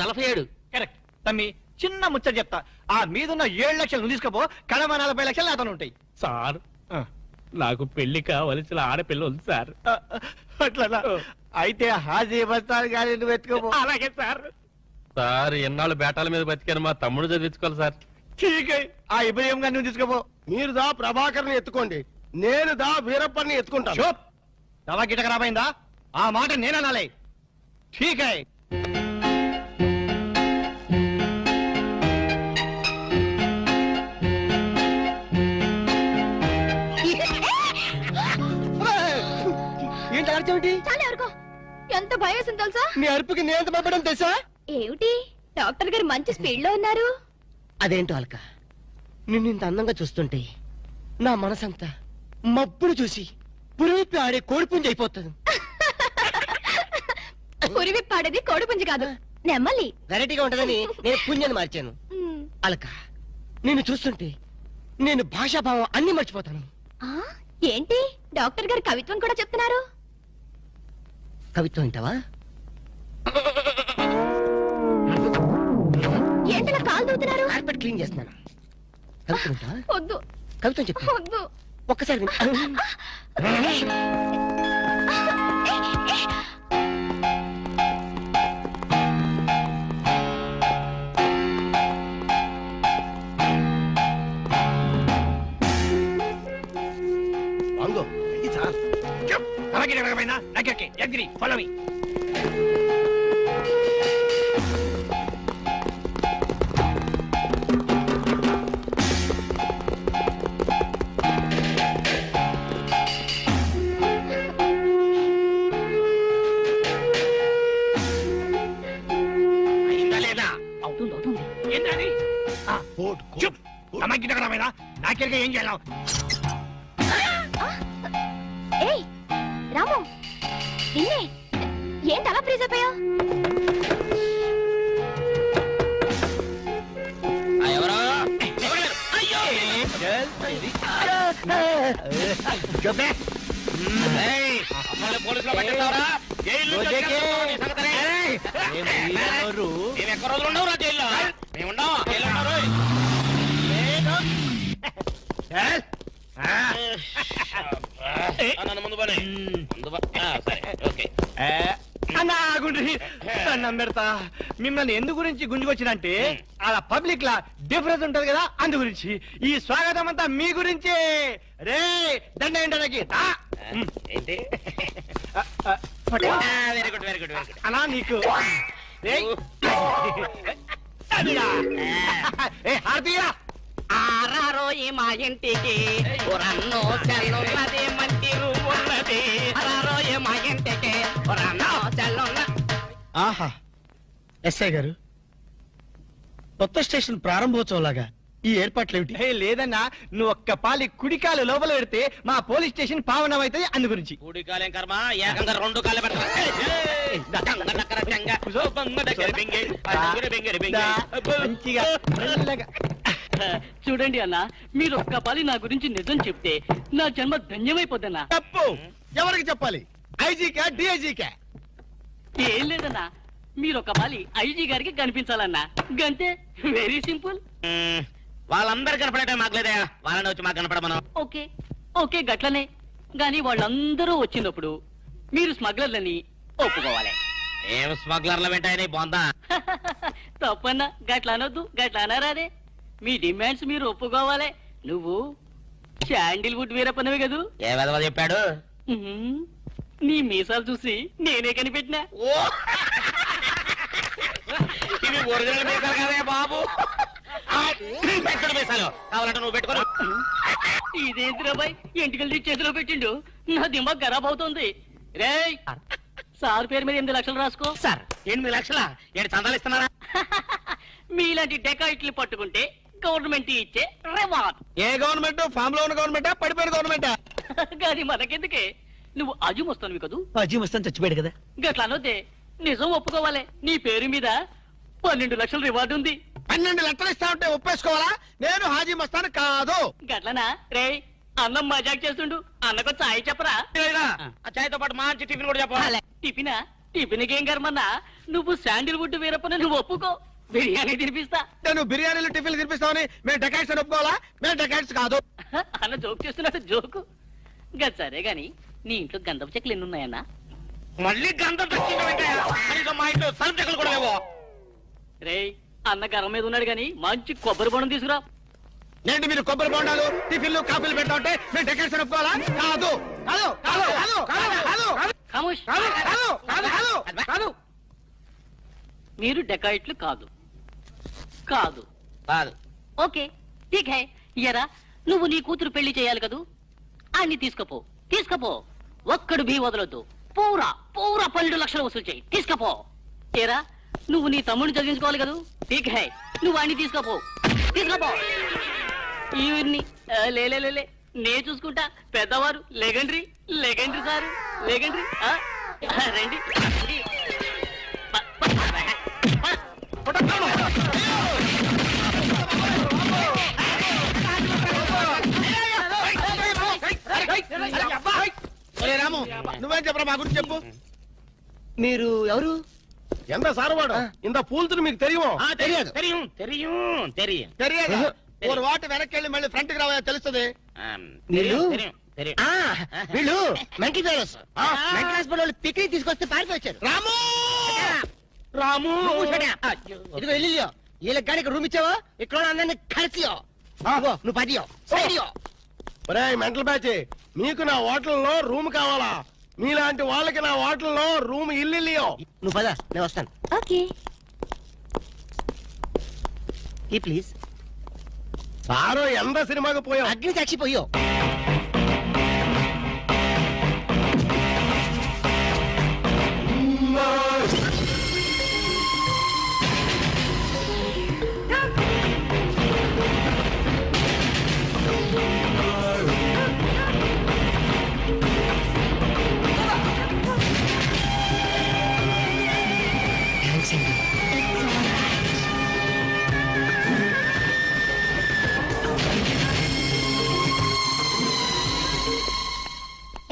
Speaker 7: 47
Speaker 4: కరెక్ట్ తమ్మి చిన్న ముచ్చట చెప్తా ఆ మీదున్న 7 లక్షలు నువ్వు తీసుకోపో కడమ 40 లక్షలు అతను ఉంటాయి సార్ నాకు పెళ్లి కావలసిన ఆడపిల్ల ఉంది సార్ అట్లా అయితే హాజీ మస్తాన్ గాని నువ్వు ఎత్తుకోపో అలాగే సార్
Speaker 7: సార్ ఎన్నాళ్ళు బేటాల మీద బతికాను మా తమ్ముడు చదివించుకోవాలి సార్
Speaker 4: ఠీక్ ఆ ఇబ్రహీం గారిని నువ్వు తీసుకోపో
Speaker 6: మీరు దా ప్రభాకర్ని ఎత్తుకోండి నేను దా వీరప్పని ఎత్తుకుంటాను
Speaker 4: చూప్ దవా గిట ఖరాబైందా ఆ మాట నేననాలే ఠీక్ హై
Speaker 2: ఏంటి అర్చమేంటి?
Speaker 5: చాలా ఎవరికో ఎంత భయం వేసింది తెలుసా
Speaker 2: నీ అరుపుకి నేను ఎంత భయపడడం తెలుసా?
Speaker 5: ఏమిటి డాక్టర్ గారు మంచి స్పీడ్ లో ఉన్నారు
Speaker 2: అదేంటో అల్క నిన్ను ఇంత అందంగా చూస్తుంటే నా మనసంతా మబ్బును చూసి పురివిప్పి ఆడే కోడిపుంజి అయిపోతుంది.
Speaker 5: పురివిప్పాడేది కోడిపుంజి కాదు నెమ్మలి
Speaker 2: వెరైటీగా ఉంటదని నేను పుంజని మార్చాను. అలక నిన్ను చూస్తుంటే నేను భాషాభావం అన్ని మర్చిపోతాను.
Speaker 5: ఏంటి డాక్టర్ గారు కవిత్వం కూడా చెప్తున్నారు
Speaker 2: కవిత్వం వింటావా?
Speaker 5: నిద్రపోతున్నారు?
Speaker 2: కార్పెట్ క్లీన్ చేస్తున్నాను. కవిత
Speaker 5: వద్దు
Speaker 2: కవిత చెప్పు.
Speaker 5: వద్దు.
Speaker 2: ఒక్కసారి
Speaker 6: వాంగో ఇది సార్
Speaker 8: ఫాలో మీ.
Speaker 9: అవుతుంది అవుతుంది.
Speaker 8: ఏంటది? చూప్. అమ్మాయి గిట్ట కదా నాకెరగా ఏం చేయాలి?
Speaker 5: ఏయ్ రాము, నిన్నే. ఏంటి అలా ఫ్రీజ్ అయిపోయావు?
Speaker 3: ఎవరో పోలీసులో పట్టేస్తావరా? జైలు మేము ఎక్క రోజులు ఉండవు రా జైల్లో. మేము ఉండవు జైల్లో ఉన్నారు. నన్ను ముందు పని సరే ఓకే.
Speaker 2: అన్నం పెడతా. మిమ్మల్ని ఎందు గురించి గుంజుకొచ్చినంటే అలా పబ్లిక్ లా డిఫరెన్స్ ఉంటది కదా, అందు గురించి. ఈ స్వాగతం అంతా మీ గురించే. రే దండ ఏంటకి
Speaker 3: ఏంటి? Very good very good very good.
Speaker 2: అలా నీకు హారతీయ
Speaker 9: ఆరారోయి మా ఇంటికి రన్నో చల్లున్నది మంచి ఉన్నది. ఆరారోయి మా ఇంటికి రన్నో చల్లున్న.
Speaker 2: ఆహా, ఎస్ఐ గారు, కొత్త స్టేషన్ ప్రారంభోత్సవం లాగా ఈ ఏర్పాట్లు ఏమిటి? లేదన్నా, నువ్వు ఒక్క పాలి కుడికాలు లోపల పెడితే మా పోలీస్ స్టేషన్ పావనం అవుతుంది, అందు గురించి.
Speaker 3: కూడి కాలేం కర్మ, ఏకంగా రెండు కాలే
Speaker 2: మంచిగా మెల్లగా.
Speaker 9: చూడండి అన్న, మీరు ఒక్క పాలి నా గురించి నిజం చెప్తే నా జన్మ ధన్యమైపోద్దన్నా.
Speaker 2: తప్పు. ఎవరికి చెప్పాలి? ఐజీకా డిఐజీకా?
Speaker 9: ఏం లేదన్నా, మీరు ఒక పాలి ఐజీ గారికి కనిపించాలన్నా. గంతే, వెరీ సింపుల్.
Speaker 3: వాళ్ళందరూ కనపడటం మాకులేదా? వాళ్ళని వచ్చి మాకు కనపడమను.
Speaker 9: ఓకే ఓకే గట్లనే. గాని వాళ్ళందరూ వచ్చినప్పుడు మీరు స్మగ్లర్లని ఒప్పుకోవాలి.
Speaker 3: ఏం స్మగ్లర్ల వెంటాయని బొందా?
Speaker 9: తప్పన్నా, గట్ల అనొద్దు, గట్ల అనరాదే. మీ డిమాండ్స్ మీరు ఒప్పుకోవాలి. నువ్వు శాండిల్వుడ్ వీరప్పనవి కదూ?
Speaker 3: ఏ విధవ చెప్పాడు?
Speaker 9: నీ మీసాలు చూసి నేనే కనిపెట్టినా.
Speaker 3: ఇవి ఒరిజినల్ మీసాలు కదే బాబు. పెట్టడు మీసాలు కావాలంటే నువ్వు పెట్టుకో.
Speaker 9: ఇదేంటిరాబాయ్, ఎంటికలు తీసి చేతిలో పెట్టిండు. నా దిమాగ్ ఖరాబ్ అవుతుంది. రేయ్, సార్ పేరు మీద 8 లక్షలు రాసుకో.
Speaker 3: సార్ 8 లక్షల ఏడు చందాలు ఇస్తున్నారా?
Speaker 9: మీలాంటి డెకాయిట్లు పట్టుకుంటే గవర్నమెంట్ ఇచ్చే రివార్డ్.
Speaker 2: ఏ గవర్నమెంట్? ఫామ్ లో ఉన్న గవర్నమెంటా, పడిపోయిన గవర్నమెంటా?
Speaker 9: కానీ మనకెందుకే, నువ్వు అజు వస్తాను కదూ.
Speaker 2: అజీ మస్తాన్ చచ్చిపోయాడు కదా.
Speaker 9: గట్లా అనొద్దే, నిజం ఒప్పుకోవాలి. నీ పేరు మీద 12 లక్షల రివార్డు ఉంది.
Speaker 2: 12 లక్షలు ఇస్తా ఉంటే ఒప్పేసుకోవాలా? నేను హాజీ మస్తాన్ కాదు.
Speaker 9: గట్లనా? రే, అన్నం మజాక్ చేస్తుండు. అన్నకు చాయ్ చెప్పరా?
Speaker 3: ఆ చాయ్తో పాటు మంచి టిఫిన్ కూడా చెప్పాలి.
Speaker 9: టిఫినా? టిఫిన్కి ఏం కర్మన్నా, నువ్వు శాండిల్వుడ్ వీరప్పని నువ్వు ఒప్పుకో, బిర్యానీ తినిపిస్తా.
Speaker 2: నేను బిర్యానీలు టిఫిన్లు తినిపిస్తామని మేము డెకాయిట్స్ అని ఒప్పుకోవాలా? మేము డెకాయిట్స్ కాదు.
Speaker 9: అన్న జోక్ చేస్తున్నాడు, జోకు. గది సరే గాని, నీ ఇంట్లో గంధపు చెక్కలు ఎన్ని ఉన్నాయన్నా?
Speaker 3: మళ్ళీ గంధం తెచ్చింది. మా ఇంట్లో సరుపు చెక్కలు కూడా లేవో.
Speaker 9: రే, అన్న గరం మీద ఉన్నాడు గాని మంచి కొబ్బరి బొండం తీసుకురా.
Speaker 2: ఏంటి మీరు కొబ్బరి బొండాలు టిఫిన్లు కాఫీలు పెట్టా ఉంటే మేము డెకాయిట్స్ అని ఒప్పుకోవాలా? కాదు కాదు కాదు కాదు కాదు కాదు
Speaker 9: ఖమోష్.
Speaker 2: కాదు కాదు కాదు కాదు.
Speaker 9: మీరు డెకాయిట్లు కాదు. కాదు
Speaker 3: కాదు.
Speaker 9: ఓకే, ఠీక్ హై. ఎరా, నువ్వు నీ కూతురు పెళ్లి చేయాలి కదూ, అన్ని తీసుకపో. తీసుకపో, ఒక్కడు భీ వదలొద్దు. పూరా పూరా 12 లక్షలు వసూలు చేయి. తీసుకపో. ఏరా, నువ్వు నీ తమ్ముడిని చదివించుకోవాలి కదూ, ఠీక్ హై. నువ్వు అన్ని తీసుకపో. తీసుకపో. ఈవిడ్ని లే నే చూసుకుంటా. పెద్దవారు లెగండ్రీ లెగండ్రీ సార్ లెగండ్రీ. రండి.
Speaker 2: రాము, నువ్వేం చెప్పరా మా గురించి చెప్పు. మీరు ఎవరు?
Speaker 8: எந்த சாரவாடம் இந்த பூல்துன்னு మీకు தெரியும்
Speaker 2: తెలియదు
Speaker 8: தெரியாது ஒரு వాటి వెనక్కి వెళ్ళి మళ్ళీ ఫ్రంట్ కి రావా తెలుస్తుంది
Speaker 2: వీళ్ళు మెంటల్ ఫెలోస్ మెంటల్ హాస్పిటల్ వాళ్ళు పిక్నిక్ తీసుకొస్తే పారిపోయి వచ్చారు.
Speaker 8: రాము
Speaker 2: ఇదిగో వెళ్ళియో వీళ్ళకి కానీ రూమ్ ఇచ్చావో ఇక్కడ అందరినీ కలిసియో నువ్వు పదియో సైడియో.
Speaker 8: మెంటల్ బ్యాచ్ మీకు నా హోటల్లో రూమ్ కావాలా? మీలాంటి వాళ్ళకి నా హోటల్లో రూమ్ ఇల్లియో.
Speaker 2: నువ్వు పద నేను వస్తాను.
Speaker 5: ఓకే
Speaker 2: ఈ ప్లీజ్.
Speaker 8: సారో ఎంత సినిమాకి పోయావు?
Speaker 2: అగ్ని సాక్షి పోయో.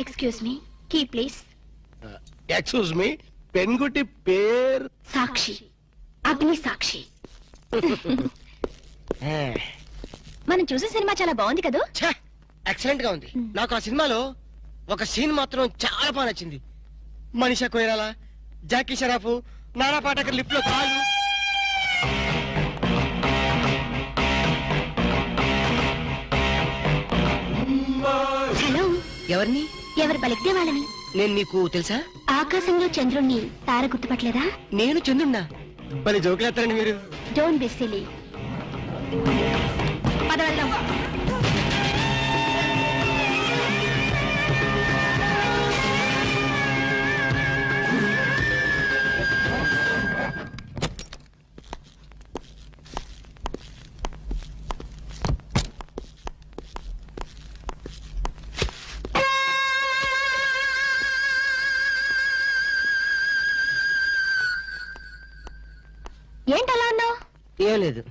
Speaker 5: Excuse me key please.
Speaker 8: Excuse me పెన్గుటి పేరు
Speaker 5: సాక్షి, అగ్ని సాక్షి. మనం చూసే సినిమా చాలా బాగుంది కదా?
Speaker 2: ఎక్సలెంట్ గా ఉంది. నాకు ఆ సినిమాలో ఒక సీన్ మాత్రం చాలా బాగా నచ్చింది. మనీషా కొయిరాలా, జాకీ షరాఫ్, నానా పాటకర్ లిఫ్ట్ లో కాలు.
Speaker 5: హలో,
Speaker 2: ఎవరిని?
Speaker 5: ఎవరు పలికితే వాళ్ళని.
Speaker 2: నేను నీకు తెలుసా?
Speaker 5: ఆకాశంలో చంద్రుణ్ణి తార గుర్తుపట్టలేదా?
Speaker 2: నేను చంద్రున్నా. మరి జోకులేస్తారండి మీరు.
Speaker 5: Don't be silly. పద వెళ్దాం. ఏంటలా ఉన్నావు?
Speaker 2: ఏం లేదు.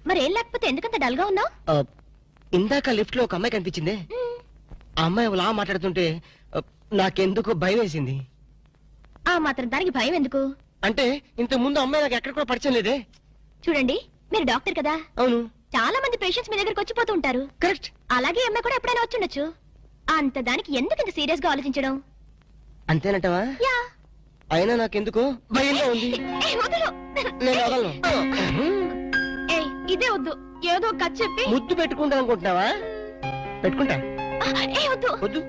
Speaker 5: మరేం లేకపోతే ఎందుకంత డల్ గా ఉన్నావు?
Speaker 2: ఇందాక లిఫ్ట్ లో ఒక అమ్మాయి కనిపించింది. ఆ అమ్మాయి అలా మాట్లాడుతుంటే నాకెందుకు భయం వేసింది.
Speaker 5: ఆ మాత్రం దానికి భయం ఎందుకు?
Speaker 2: అంటే ఇంతకు ముందు అమ్మాయి నాకు ఎక్కడ కూడా పరిచయం లేదే.
Speaker 5: చూడండి, మీరు డాక్టర్ కదా.
Speaker 2: అవును.
Speaker 5: చాలా మంది పేషెంట్స్ మీ దగ్గరకు వచ్చిపోతూ ఉంటారు.
Speaker 2: కరెక్ట్.
Speaker 5: అలాగే అమ్మాయి కూడా ఎప్పుడైనా వచ్చుండొచ్చు. అంత దానికి ఎందుకు ఇంత సీరియస్ గా ఆలోచించడం?
Speaker 2: అంతేనంటవా?
Speaker 5: యా.
Speaker 2: అయినా నాకెందుకు భయంగా ఉంది. నేను వదలను.
Speaker 5: ఇదే వద్దు, ఏదో కథ చెప్పి
Speaker 2: ముద్దు పెట్టుకుంటా అనుకుంటున్నావా? పెట్టుకుంటా.
Speaker 5: వద్దు
Speaker 2: వద్దు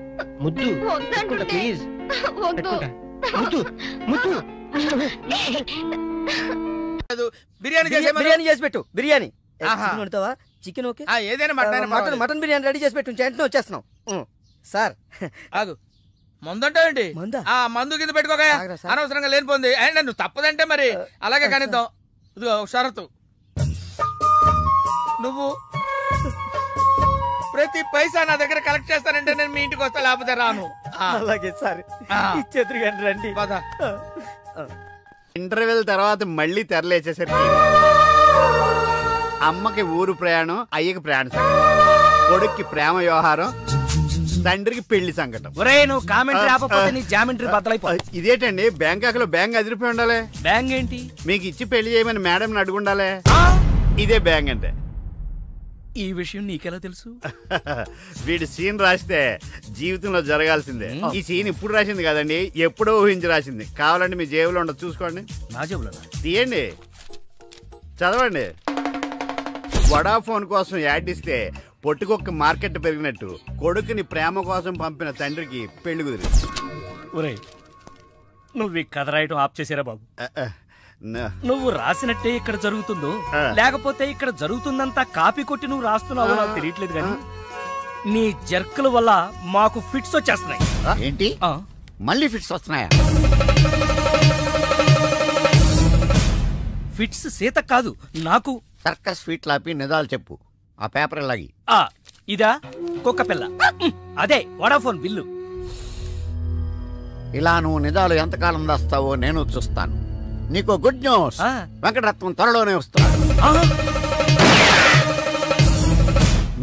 Speaker 2: ముద్దు పెట్టుకుంటా ప్లీజ్.
Speaker 5: వద్దు
Speaker 2: ముద్దు ముద్దు.
Speaker 10: బిర్యానీ చేసి పెట్టు. బిర్యానీ వండుతావా? చికెన్ ఓకే,
Speaker 3: ఏదైనా
Speaker 10: మటన్ మటన్ బిర్యానీ రెడీ చేసి పెట్టు. వెంటనే వచ్చేస్తున్నాం సార్.
Speaker 3: ఆగు, మందంటావేంటి? ఆ మందు కింద పెట్టుకోగా అనవసరంగా లేనిపోంది. నువ్వు తప్పదంటే మరి అలాగే కనిద్దాం. ఇదిగో షరతు, నువ్వు ప్రతి పైసా నా దగ్గర కలెక్ట్ చేస్తానంటే నేను మీ ఇంటికి వస్తా, లేకపోతే రాను.
Speaker 10: అలాగే సార్, ఇచ్చేద్దరు కానీ రండి.
Speaker 11: ఇంటర్వెల్ తర్వాత మళ్ళీ తెరలేచేసరికి అమ్మకి ఊరు ప్రయాణం, అయ్యకి ప్రయాణ సంకటం, కొడుక్కి ప్రేమ వ్యవహారం, తండ్రికి పెళ్లి సంకటం.
Speaker 10: నువ్వు కామెంటరీ ఆపకపోతే నీ జామెంట్రీ బద్దలైపో.
Speaker 11: ఇదేటండి బ్యాంకాక్ లో బ్యాంక్ అదిరిపోయి ఉండాలి.
Speaker 10: బ్యాంక్ ఏంటి?
Speaker 11: మీకు ఇచ్చి పెళ్లి చేయమని మేడం అడుగుండాలి. ఇదే బ్యాంక్ అంటే.
Speaker 10: ఈ విషయం నీకెలా తెలుసు?
Speaker 11: వీడి సీన్ రాస్తే జీవితంలో జరగాల్సిందే. ఈ సీన్ ఇప్పుడు రాసింది కదండి, ఎప్పుడో ఊహించి రాసింది. కావాలంటే మీ జేబులో ఉండదు, చూసుకోండి.
Speaker 10: నా జేబులో
Speaker 11: తీయండి, చదవండి. వడాఫోన్ కోసం యాడ్ ఇస్తే పొట్టుకొక్క మార్కెట్ పెరిగినట్టు కొడుకుని ప్రేమ కోసం పంపిన తండ్రికి పెళ్లి కుదిరింది.
Speaker 10: ఒరే, నువ్వు ఈ కథ రాయటం ఆప్ చేసారా బాబు? నువ్వు రాసినట్టే ఇక్కడ జరుగుతుందో, లేకపోతే ఇక్కడ జరుగుతుందంతా కాపీ కొట్టి నువ్వు రాస్తున్నావో నాకు తెలియట్లేదు కానీ నీ జర్కుల వల్ల మాకు ఫిట్స్ వచ్చేస్తున్నాయి.
Speaker 11: ఏంటి మళ్ళీ ఫిట్స్ వస్తున్నాయా?
Speaker 10: ఫిట్స్ సీత కాదు నాకు.
Speaker 11: సర్కస్ ఫీట్ లాపి నిజాలు చెప్పు. ఆ పేపర్ లాగి.
Speaker 10: ఇదా కుక్క పిల్ల, అదే వడాఫోన్ బిల్లు.
Speaker 11: ఇలా నువ్వు నిజాలు ఎంతకాలం దాస్తావో నేను చూస్తాను. నీకు గుడ్ న్యూస్, వెంకటరత్నం త్వరలోనే వస్తున్నాడు.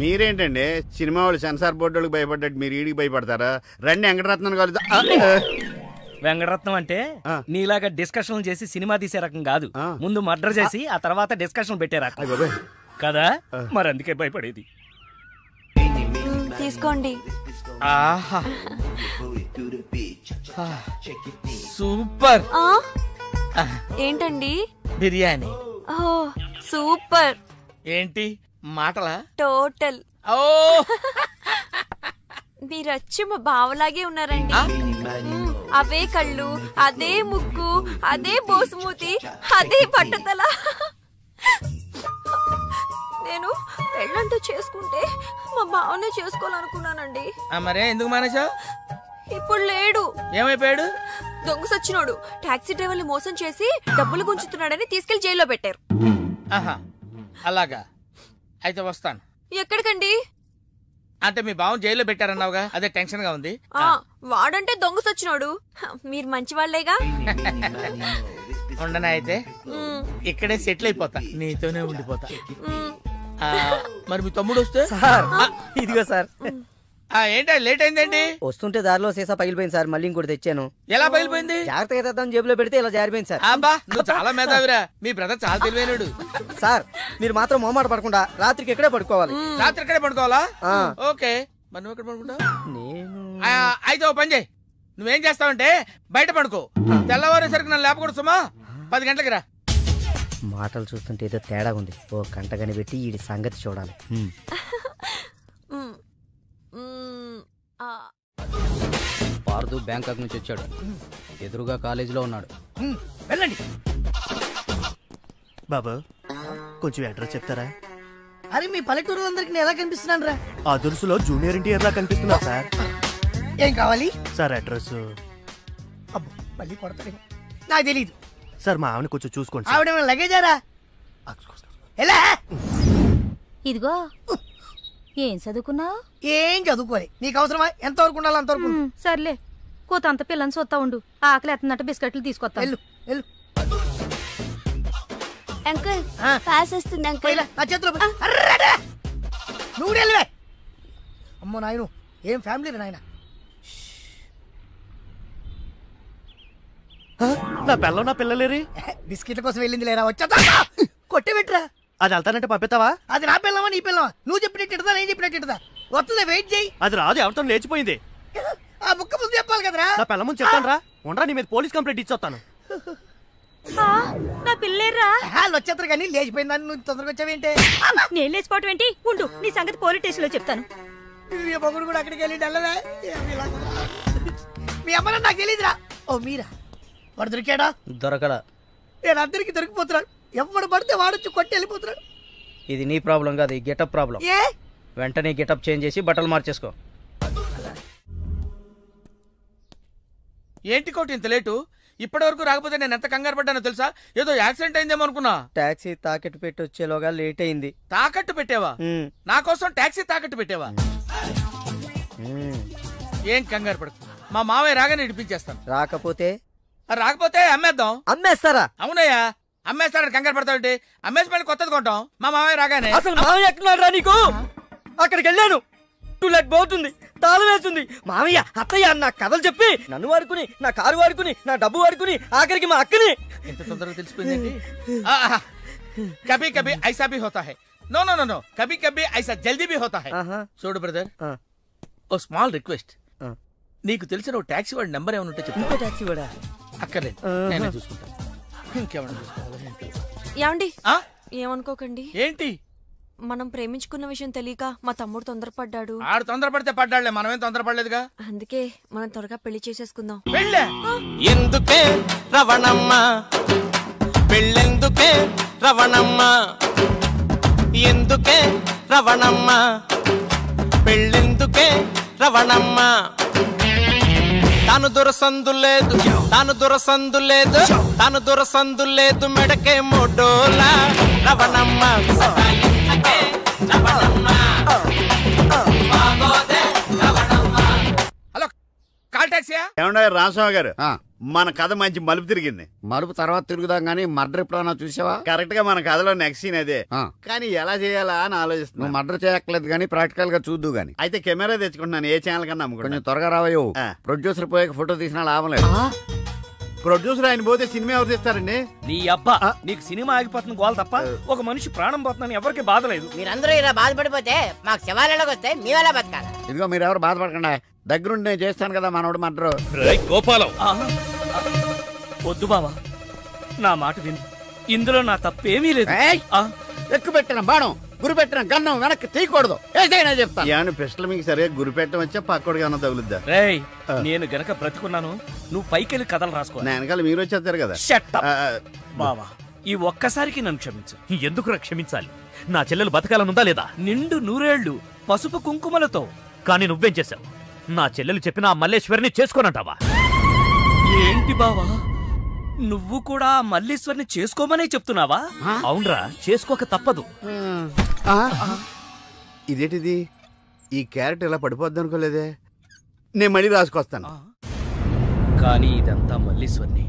Speaker 11: మీరేంటండి సినిమా వాళ్ళు సెన్సార్ బోర్డు వాళ్ళకి భయపడ్డట్టు మీరు ఈడికి భయపడతారా? రండి వెంకటరత్నం కలుద్దాం.
Speaker 10: వెంకటరత్నం అంటే నీలాగా డిస్కషన్ చేసి సినిమా తీసే రకం కాదు. ముందు మర్డర్ చేసి ఆ తర్వాత డిస్కషన్ పెట్టే రకం కదా. మరి అందుకే భయపడేది.
Speaker 12: తీసుకోండి.
Speaker 3: ఆహా సూపర్.
Speaker 12: ఏంటండి?
Speaker 3: బిర్యానీ.
Speaker 12: ఓ సూపర్.
Speaker 3: ఏంటి మాటలా?
Speaker 12: టోటల్.
Speaker 3: ఓ
Speaker 12: మీరొచ్చి మా బావలాగే ఉన్నారండి. అవే కళ్ళు, అదే ముక్కు, అదే బోసుమూతి, అదే పట్టుదల. నేను పెళ్ళంటూ చేసుకుంటే మా బావనే చేసుకోవాలనుకున్నానండి.
Speaker 3: మరే ఎందుకు మానేశావు?
Speaker 12: ఇప్పుడు లేడు.
Speaker 3: ఏమైపోయాడు?
Speaker 12: దొంగ సచ్చినోడు టాక్సీ డ్రైవర్ని మోసం చేసి డబ్బులు గుంచుతున్నాడని తీసుకెళ్లి జైల్లో పెట్టారు.
Speaker 3: ఆహా అలాగా, అయితే వస్తాను.
Speaker 12: ఎక్కడికండి?
Speaker 3: అంటే మీ బావం జైల్లో పెట్టారన్నావుగా, అదే టెన్షన్ గా ఉంది.
Speaker 12: వాడంటే దొంగ సచ్చినోడు. మీరు మంచి వాళ్ళేగా.
Speaker 3: ఉండనా అయితే ఇక్కడే సెటిల్ అయిపోతా, నీతోనే ఉండిపోతా. మరి మీ తమ్ముడు వస్తే?
Speaker 2: ఇదిగో సార్.
Speaker 3: ఏంటా లేట్ అయిందేంటి?
Speaker 2: వస్తుంటే దారిలో సీసా పగిలిపోయింది సార్, మళ్ళీ ఇంకోటి తెచ్చాను.
Speaker 3: ఎలా పగిలిపోయింది?
Speaker 2: జాగ్రత్తగా తెద్దాం జేబులో పెడితే ఇలా జారిపోయింది సార్.
Speaker 3: అబ్బా నువ్వు చాలా మేధావిరా, మీ బ్రదర్ చాలా తెలివైనడు.
Speaker 2: సార్ మీరు మాత్రం మొహమాట పడకుండా రాత్రికి ఎక్కడే పడుకోవాలి.
Speaker 3: రాత్రి ఎక్కడే పడుకోవాలా? ఓకే, మరి నువ్వు ఎక్కడ పడుకుంటావు? అయితే ఓ పని చేయి, నువ్వేం చేస్తావంటే బయట పడుకో, తెల్లవారేసరికి నన్ను లేపకూడదు సుమా. 10 గంటలకి రా.
Speaker 2: మాటలు చూస్తుంటే ఏదో తేడా ఉంది. ఓ గంట కనిపెట్టి ఈ సంగతి చూడాలి.
Speaker 13: పార్దు బ్యాంకాక్ నుంచి వచ్చాడు. ఎదురుగా కాలేజీలో ఉన్నాడు.
Speaker 2: వెళ్ళండి.
Speaker 14: బాబు కొంచెం అడ్రస్ చెప్తారా?
Speaker 2: అరే మీ పల్లెటూరులందరికి నేను ఎలా కనిపిస్తున్నాను రా?
Speaker 14: ఆ దురుసులో జూనియర్ ఎన్టీఆర్ లా కనిపిస్తున్నా సార్.
Speaker 2: ఏం కావాలి
Speaker 14: సార్? అడ్రస్.
Speaker 2: అబ్బో మళ్ళీ కొడతాడు, నాకు తెలీదు
Speaker 14: సార్. మా ఆవిడ కొంచెం చూసుకోండి.
Speaker 2: ఆవిడ లగేజారా? ఎలా?
Speaker 5: ఇదిగో ఏం చదువుకున్నావు?
Speaker 2: ఏం చదువుకోలే. నీకు అవసరమా? ఎంతవరకు ఉండాలి అంతవరకు.
Speaker 5: సర్లే, కూత అంత పిల్లని చూస్తా ఉండు. ఆకలి ఎత్తున్నట్టు బిస్కెట్లు తీసుకొస్తా.
Speaker 2: వెళ్ళు వెళ్ళు.
Speaker 12: అంకుల్ పాస్ వస్తుంది అంకుల్.
Speaker 2: నా చేతిలో నువ్వు వెళ్ళవే. అమ్మో నాయను, ఏం ఫ్యామిలీ రా నాయన.
Speaker 14: నా పిల్ల నా పిల్లలేరి
Speaker 2: బిస్కెట్ల కోసం వెళ్ళింది లేరా? వచ్చా కొట్టి పెట్టరా.
Speaker 14: అది వెళ్తానంటే పంపిస్తావా?
Speaker 2: అది నా పిల్లవా నీ పిల్లవా? నువ్వు చెప్పినట్టు నేను చెప్పినట్టు వస్తుందా? వెయిట్ చేయి.
Speaker 14: అది రాదు, ఎవరితో లేచిపోయింది.
Speaker 2: ఆ ముక్క ముందు చెప్పాలి కదరా.
Speaker 14: నా పిల్ల ముందు చెప్తాను రా. ఉండరా, నీ మీద పోలీస్ కంప్లైంట్ ఇచ్చొస్తాను.
Speaker 5: నా పిల్లేరా?
Speaker 2: వాళ్ళు వచ్చేస్తారు కానీ లేచిపోయిందని నువ్వు తొందరగా వచ్చావేంటే?
Speaker 5: నేను లేచిపోవటం ఏంటి? ఉండు, నీ సంగతి పోలీస్ స్టేషన్ లో చెప్తాను.
Speaker 2: మొగుడు కూడా అక్కడికి వెళ్ళి డల్లవే. మీ అమ్మ నాకు తెలియదురా. ఓ మీరా? వాడు దొరికాడా?
Speaker 13: దొరకడా?
Speaker 2: నేను అందరికి దొరికిపోతున్నాడు. ఎవడు పడితే వాడొచ్చి కొట్టి వెళ్ళిపోతున్నాడు.
Speaker 13: ఇది నీ ప్రాబ్లం కాదు, ఈ గెటప్ ప్రాబ్లం.
Speaker 2: ఏ
Speaker 13: వెంటనే గెటప్ చేంజ్ చేసి బట్టలు మార్చేసుకో.
Speaker 3: ఏంటి కోటి ఇంత లేటు? ఇప్పటి వరకు రాకపోతే నేను ఎంత కంగారు పడ్డానో తెలుసా? ఏదో యాక్సిడెంట్ అయిందేమో అనుకున్నా.
Speaker 2: టాక్సీ తాకట్టు పెట్టి వచ్చేలోగా లేట్ అయింది.
Speaker 3: తాకట్టు పెట్టావా? నా కోసం టాక్సీ తాకట్టు పెట్టావా? ఏం కంగారు పడకు, మా మావయ్య రాగానే ఇడిపించేస్తాను. రాకపోతే అమ్మేద్దాం.
Speaker 2: అమ్మేస్తారా?
Speaker 3: అవునయ్యా, అమ్మేస్తాడని కంగారు పడతావు. అమ్మేసి మళ్ళీ కొత్తది కొంటాం మా మావయ్య రాగానే.
Speaker 2: అసలు మావయ్య ఎక్కడున్నాడు రా నీకు? అక్కడికి వెళ్ళాను, టూలెట్ పోతుంది, తాళం వేస్తుంది. మావయ్య అత్తయ్య నా కథలు చెప్పి నన్ను వాడుకుని, నా కారు వాడుకుని, నా డబ్బు వాడుకుని, ఆఖరికి మా అక్కని.
Speaker 3: ఎంత తొందరగా తెలిసిపోయింది. కభీ కభీ ఐసా భీ హోతా హై. నో నో నో నో, కభీ కభీ ఐసా జల్దీ భీ హోతా హై. చూడు బ్రదర్, ఓ స్మాల్ రిక్వెస్ట్. నీకు తెలిసిన ఓ టాక్సీ వాడి నెంబర్ ఏమైనా ఉంటే చెప్పు.
Speaker 2: టాక్సీ వాడా?
Speaker 3: అక్కర్లేదు, నేనే చూసుకుంటా. ఇంకేమన్నా చూసుకోవాలి.
Speaker 12: ఏమండి ఏమనుకోకండి.
Speaker 3: ఏంటి?
Speaker 12: మనం ప్రేమించుకున్న విషయం తెలియక మా తమ్ముడు తొందరపడ్డాడు.
Speaker 3: ఆడు తొందరపడితే పడ్డాడులే, మనమేం తొందరపడలేదుగా.
Speaker 12: అందుకే మనం త్వరగా పెళ్లి చేసేసుకుందాం.
Speaker 3: పెళ్ళే?
Speaker 15: ఎందుకే రవణమ్మ పెళ్ళెందుకే రవణమ్మ, ఎందుకే రవణమ్మ పెళ్ళెందుకే రవణమ్మ. తాను దొరసందు లేదు, తాను దొరసందు లేదు, తాను దొరసందు లేదు, మెడకే మోడోలా రవణమ్మ.
Speaker 3: హలో, కాల్ టాక్సీయా?
Speaker 11: ఏమన్నా రామస్వామి గారు, మన కథ మంచి మలుపు తిరిగింది.
Speaker 16: మలుపు తర్వాత తిరుగుదాం గానీ మర్డర్ ఎప్పుడన్నా చూసావా?
Speaker 11: కరెక్ట్ గా మన కథలో నెక్స్ట్ సీన్ అదే. కానీ ఎలా చేయాలా అని ఆలోచిస్తున్నా.
Speaker 16: మర్డర్ చేయక్కలేదు గానీ ప్రాక్టికల్ గా చూద్దు గానీ.
Speaker 11: అయితే కెమెరా తెచ్చుకుంటున్నాను, ఏ ఛానల్ కన్నా అమ్ముకుంటా.
Speaker 16: కొంచెం త్వరగా రావయ్యో. ప్రొడ్యూసర్ పోయాక ఫోటో తీసినా లాభం లేదు.
Speaker 11: ప్రొడ్యూసర్ ఆయన పోతే సినిమా ఎవరు తీస్తారండి?
Speaker 10: నీ అబ్బా, నీకు సినిమా ఆగిపోతుంది గోల తప్ప ఒక మనిషి ప్రాణం పోతుందని ఎవరికి బాధ లేదు.
Speaker 17: మీరందరూ ఇలా బాధపడిపోతే మాకు శవాలలోకి వస్తే మీ వల్ల బతకాలి.
Speaker 16: ఇదిగో మీరు ఎవరు బాధపడకుండా, దగ్గరుండి నేను చేస్తాను కదా మనోడు మర్డర్.
Speaker 10: గోపాలం వద్దు బావా, నా మాట విను, ఇందులో నా తప్పేమీ లేదు.
Speaker 16: ఎక్కువ పెట్టిన బాణం, గురి పెట్టిన గన్నం వెనక్కి తీయకూడదు. ఏదైనా చెప్తాను.
Speaker 11: ఏమన్నా పిస్టల్ మీకు సరిగా గురి పెట్టడం వచ్చా పక్కడికి ఏమన్నా తగులుద్దా?
Speaker 10: రేయ్, నేను గనక బ్రతికున్నాను, నువ్వు పైకెళ్ళి కథలు రాసుకో.
Speaker 11: నా వెనకాల మీరు వచ్చేస్తారు కదా.
Speaker 10: బావా, ఈ ఒక్కసారికి నన్ను క్షమించు.
Speaker 18: ఎందుకు క్షమించాలి? నా చెల్లెలు బతకాలనుందా లేదా?
Speaker 10: నిండు 100 ఏళ్లు పసుపు కుంకుమలతో.
Speaker 18: కానీ నువ్వేం చేశావు? నా చెల్లెలు చెప్పిన ఆ మల్లేశ్వరిని చేసుకోనంటావా?
Speaker 10: ఏంటి బావా, నువ్వు కూడా మల్లీశ్వరిని చేసుకోమనే చెప్తున్నావా?
Speaker 18: అవునరా, చేసుకోక తప్పదు.
Speaker 11: ఇదేంటిది? ఈ క్యారెట్ ఇలా పడిపోద్ది అనుకోలేదే. నేను మళ్ళీ రాసుకొస్తాను.
Speaker 10: కానీ ఇదంతా మల్లీశ్వరిని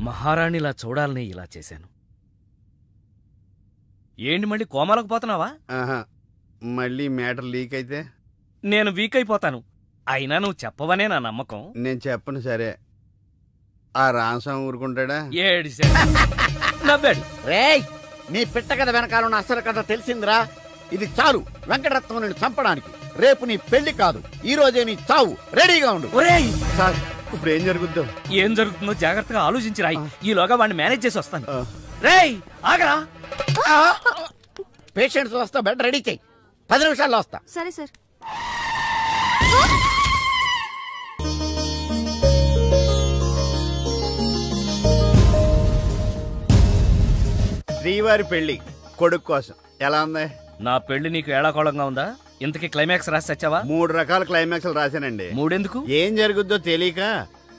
Speaker 10: మహారాణిలా చూడాలని ఇలా చేశాను. ఏంటి మళ్ళీ కోమాలకు పోతున్నావా?
Speaker 11: మళ్ళీ మ్యాటర్ లీక్ అయితే
Speaker 10: నేను వీక్ అయిపోతాను. అయినా నువ్వు చెప్పవనే నా నమ్మకం.
Speaker 11: నేను చెప్పను. సరే, ఆ రామస్వామి ఊరుకుంటాడా?
Speaker 10: నవ్వాడు.
Speaker 16: రేయ్, నీ పిట్ట కథ వెనకాల ఉన్న అసలు కథ తెలిసిందిరా. ఇది చాలు వెంకటరత్నం నిన్ను చంపడానికి. రేపు నీ పెళ్లి కాదు, ఈ రోజే నీ చావు. రెడీగా ఉండు.
Speaker 11: సార్, ఇప్పుడు ఏం జరుగుద్దో?
Speaker 10: ఏం జరుగుతుందో జాగ్రత్తగా ఆలోచించి రాయి. ఈలోగా వాడిని మేనేజ్ చేసి వస్తాను. రేయ్ ఆగరా.
Speaker 16: పేషెంట్స్ వస్తా, బెడ్ రెడీ చెయ్యి. 10 నిమిషాల్లో వస్తా.
Speaker 12: సరే సార్.
Speaker 11: శ్రీవారి పెళ్లి కొడుకు కోసం ఎలా ఉంది?
Speaker 10: నా పెళ్లి నీకు ఏడాకోళంగా ఉందా? ఇంతకీ క్లైమాక్స్ రాసి వచ్చావా?
Speaker 11: 3 రకాల క్లైమాక్స్ రాశానండి.
Speaker 10: 3 ఎందుకు?
Speaker 11: ఏం జరుగుద్దో తెలియక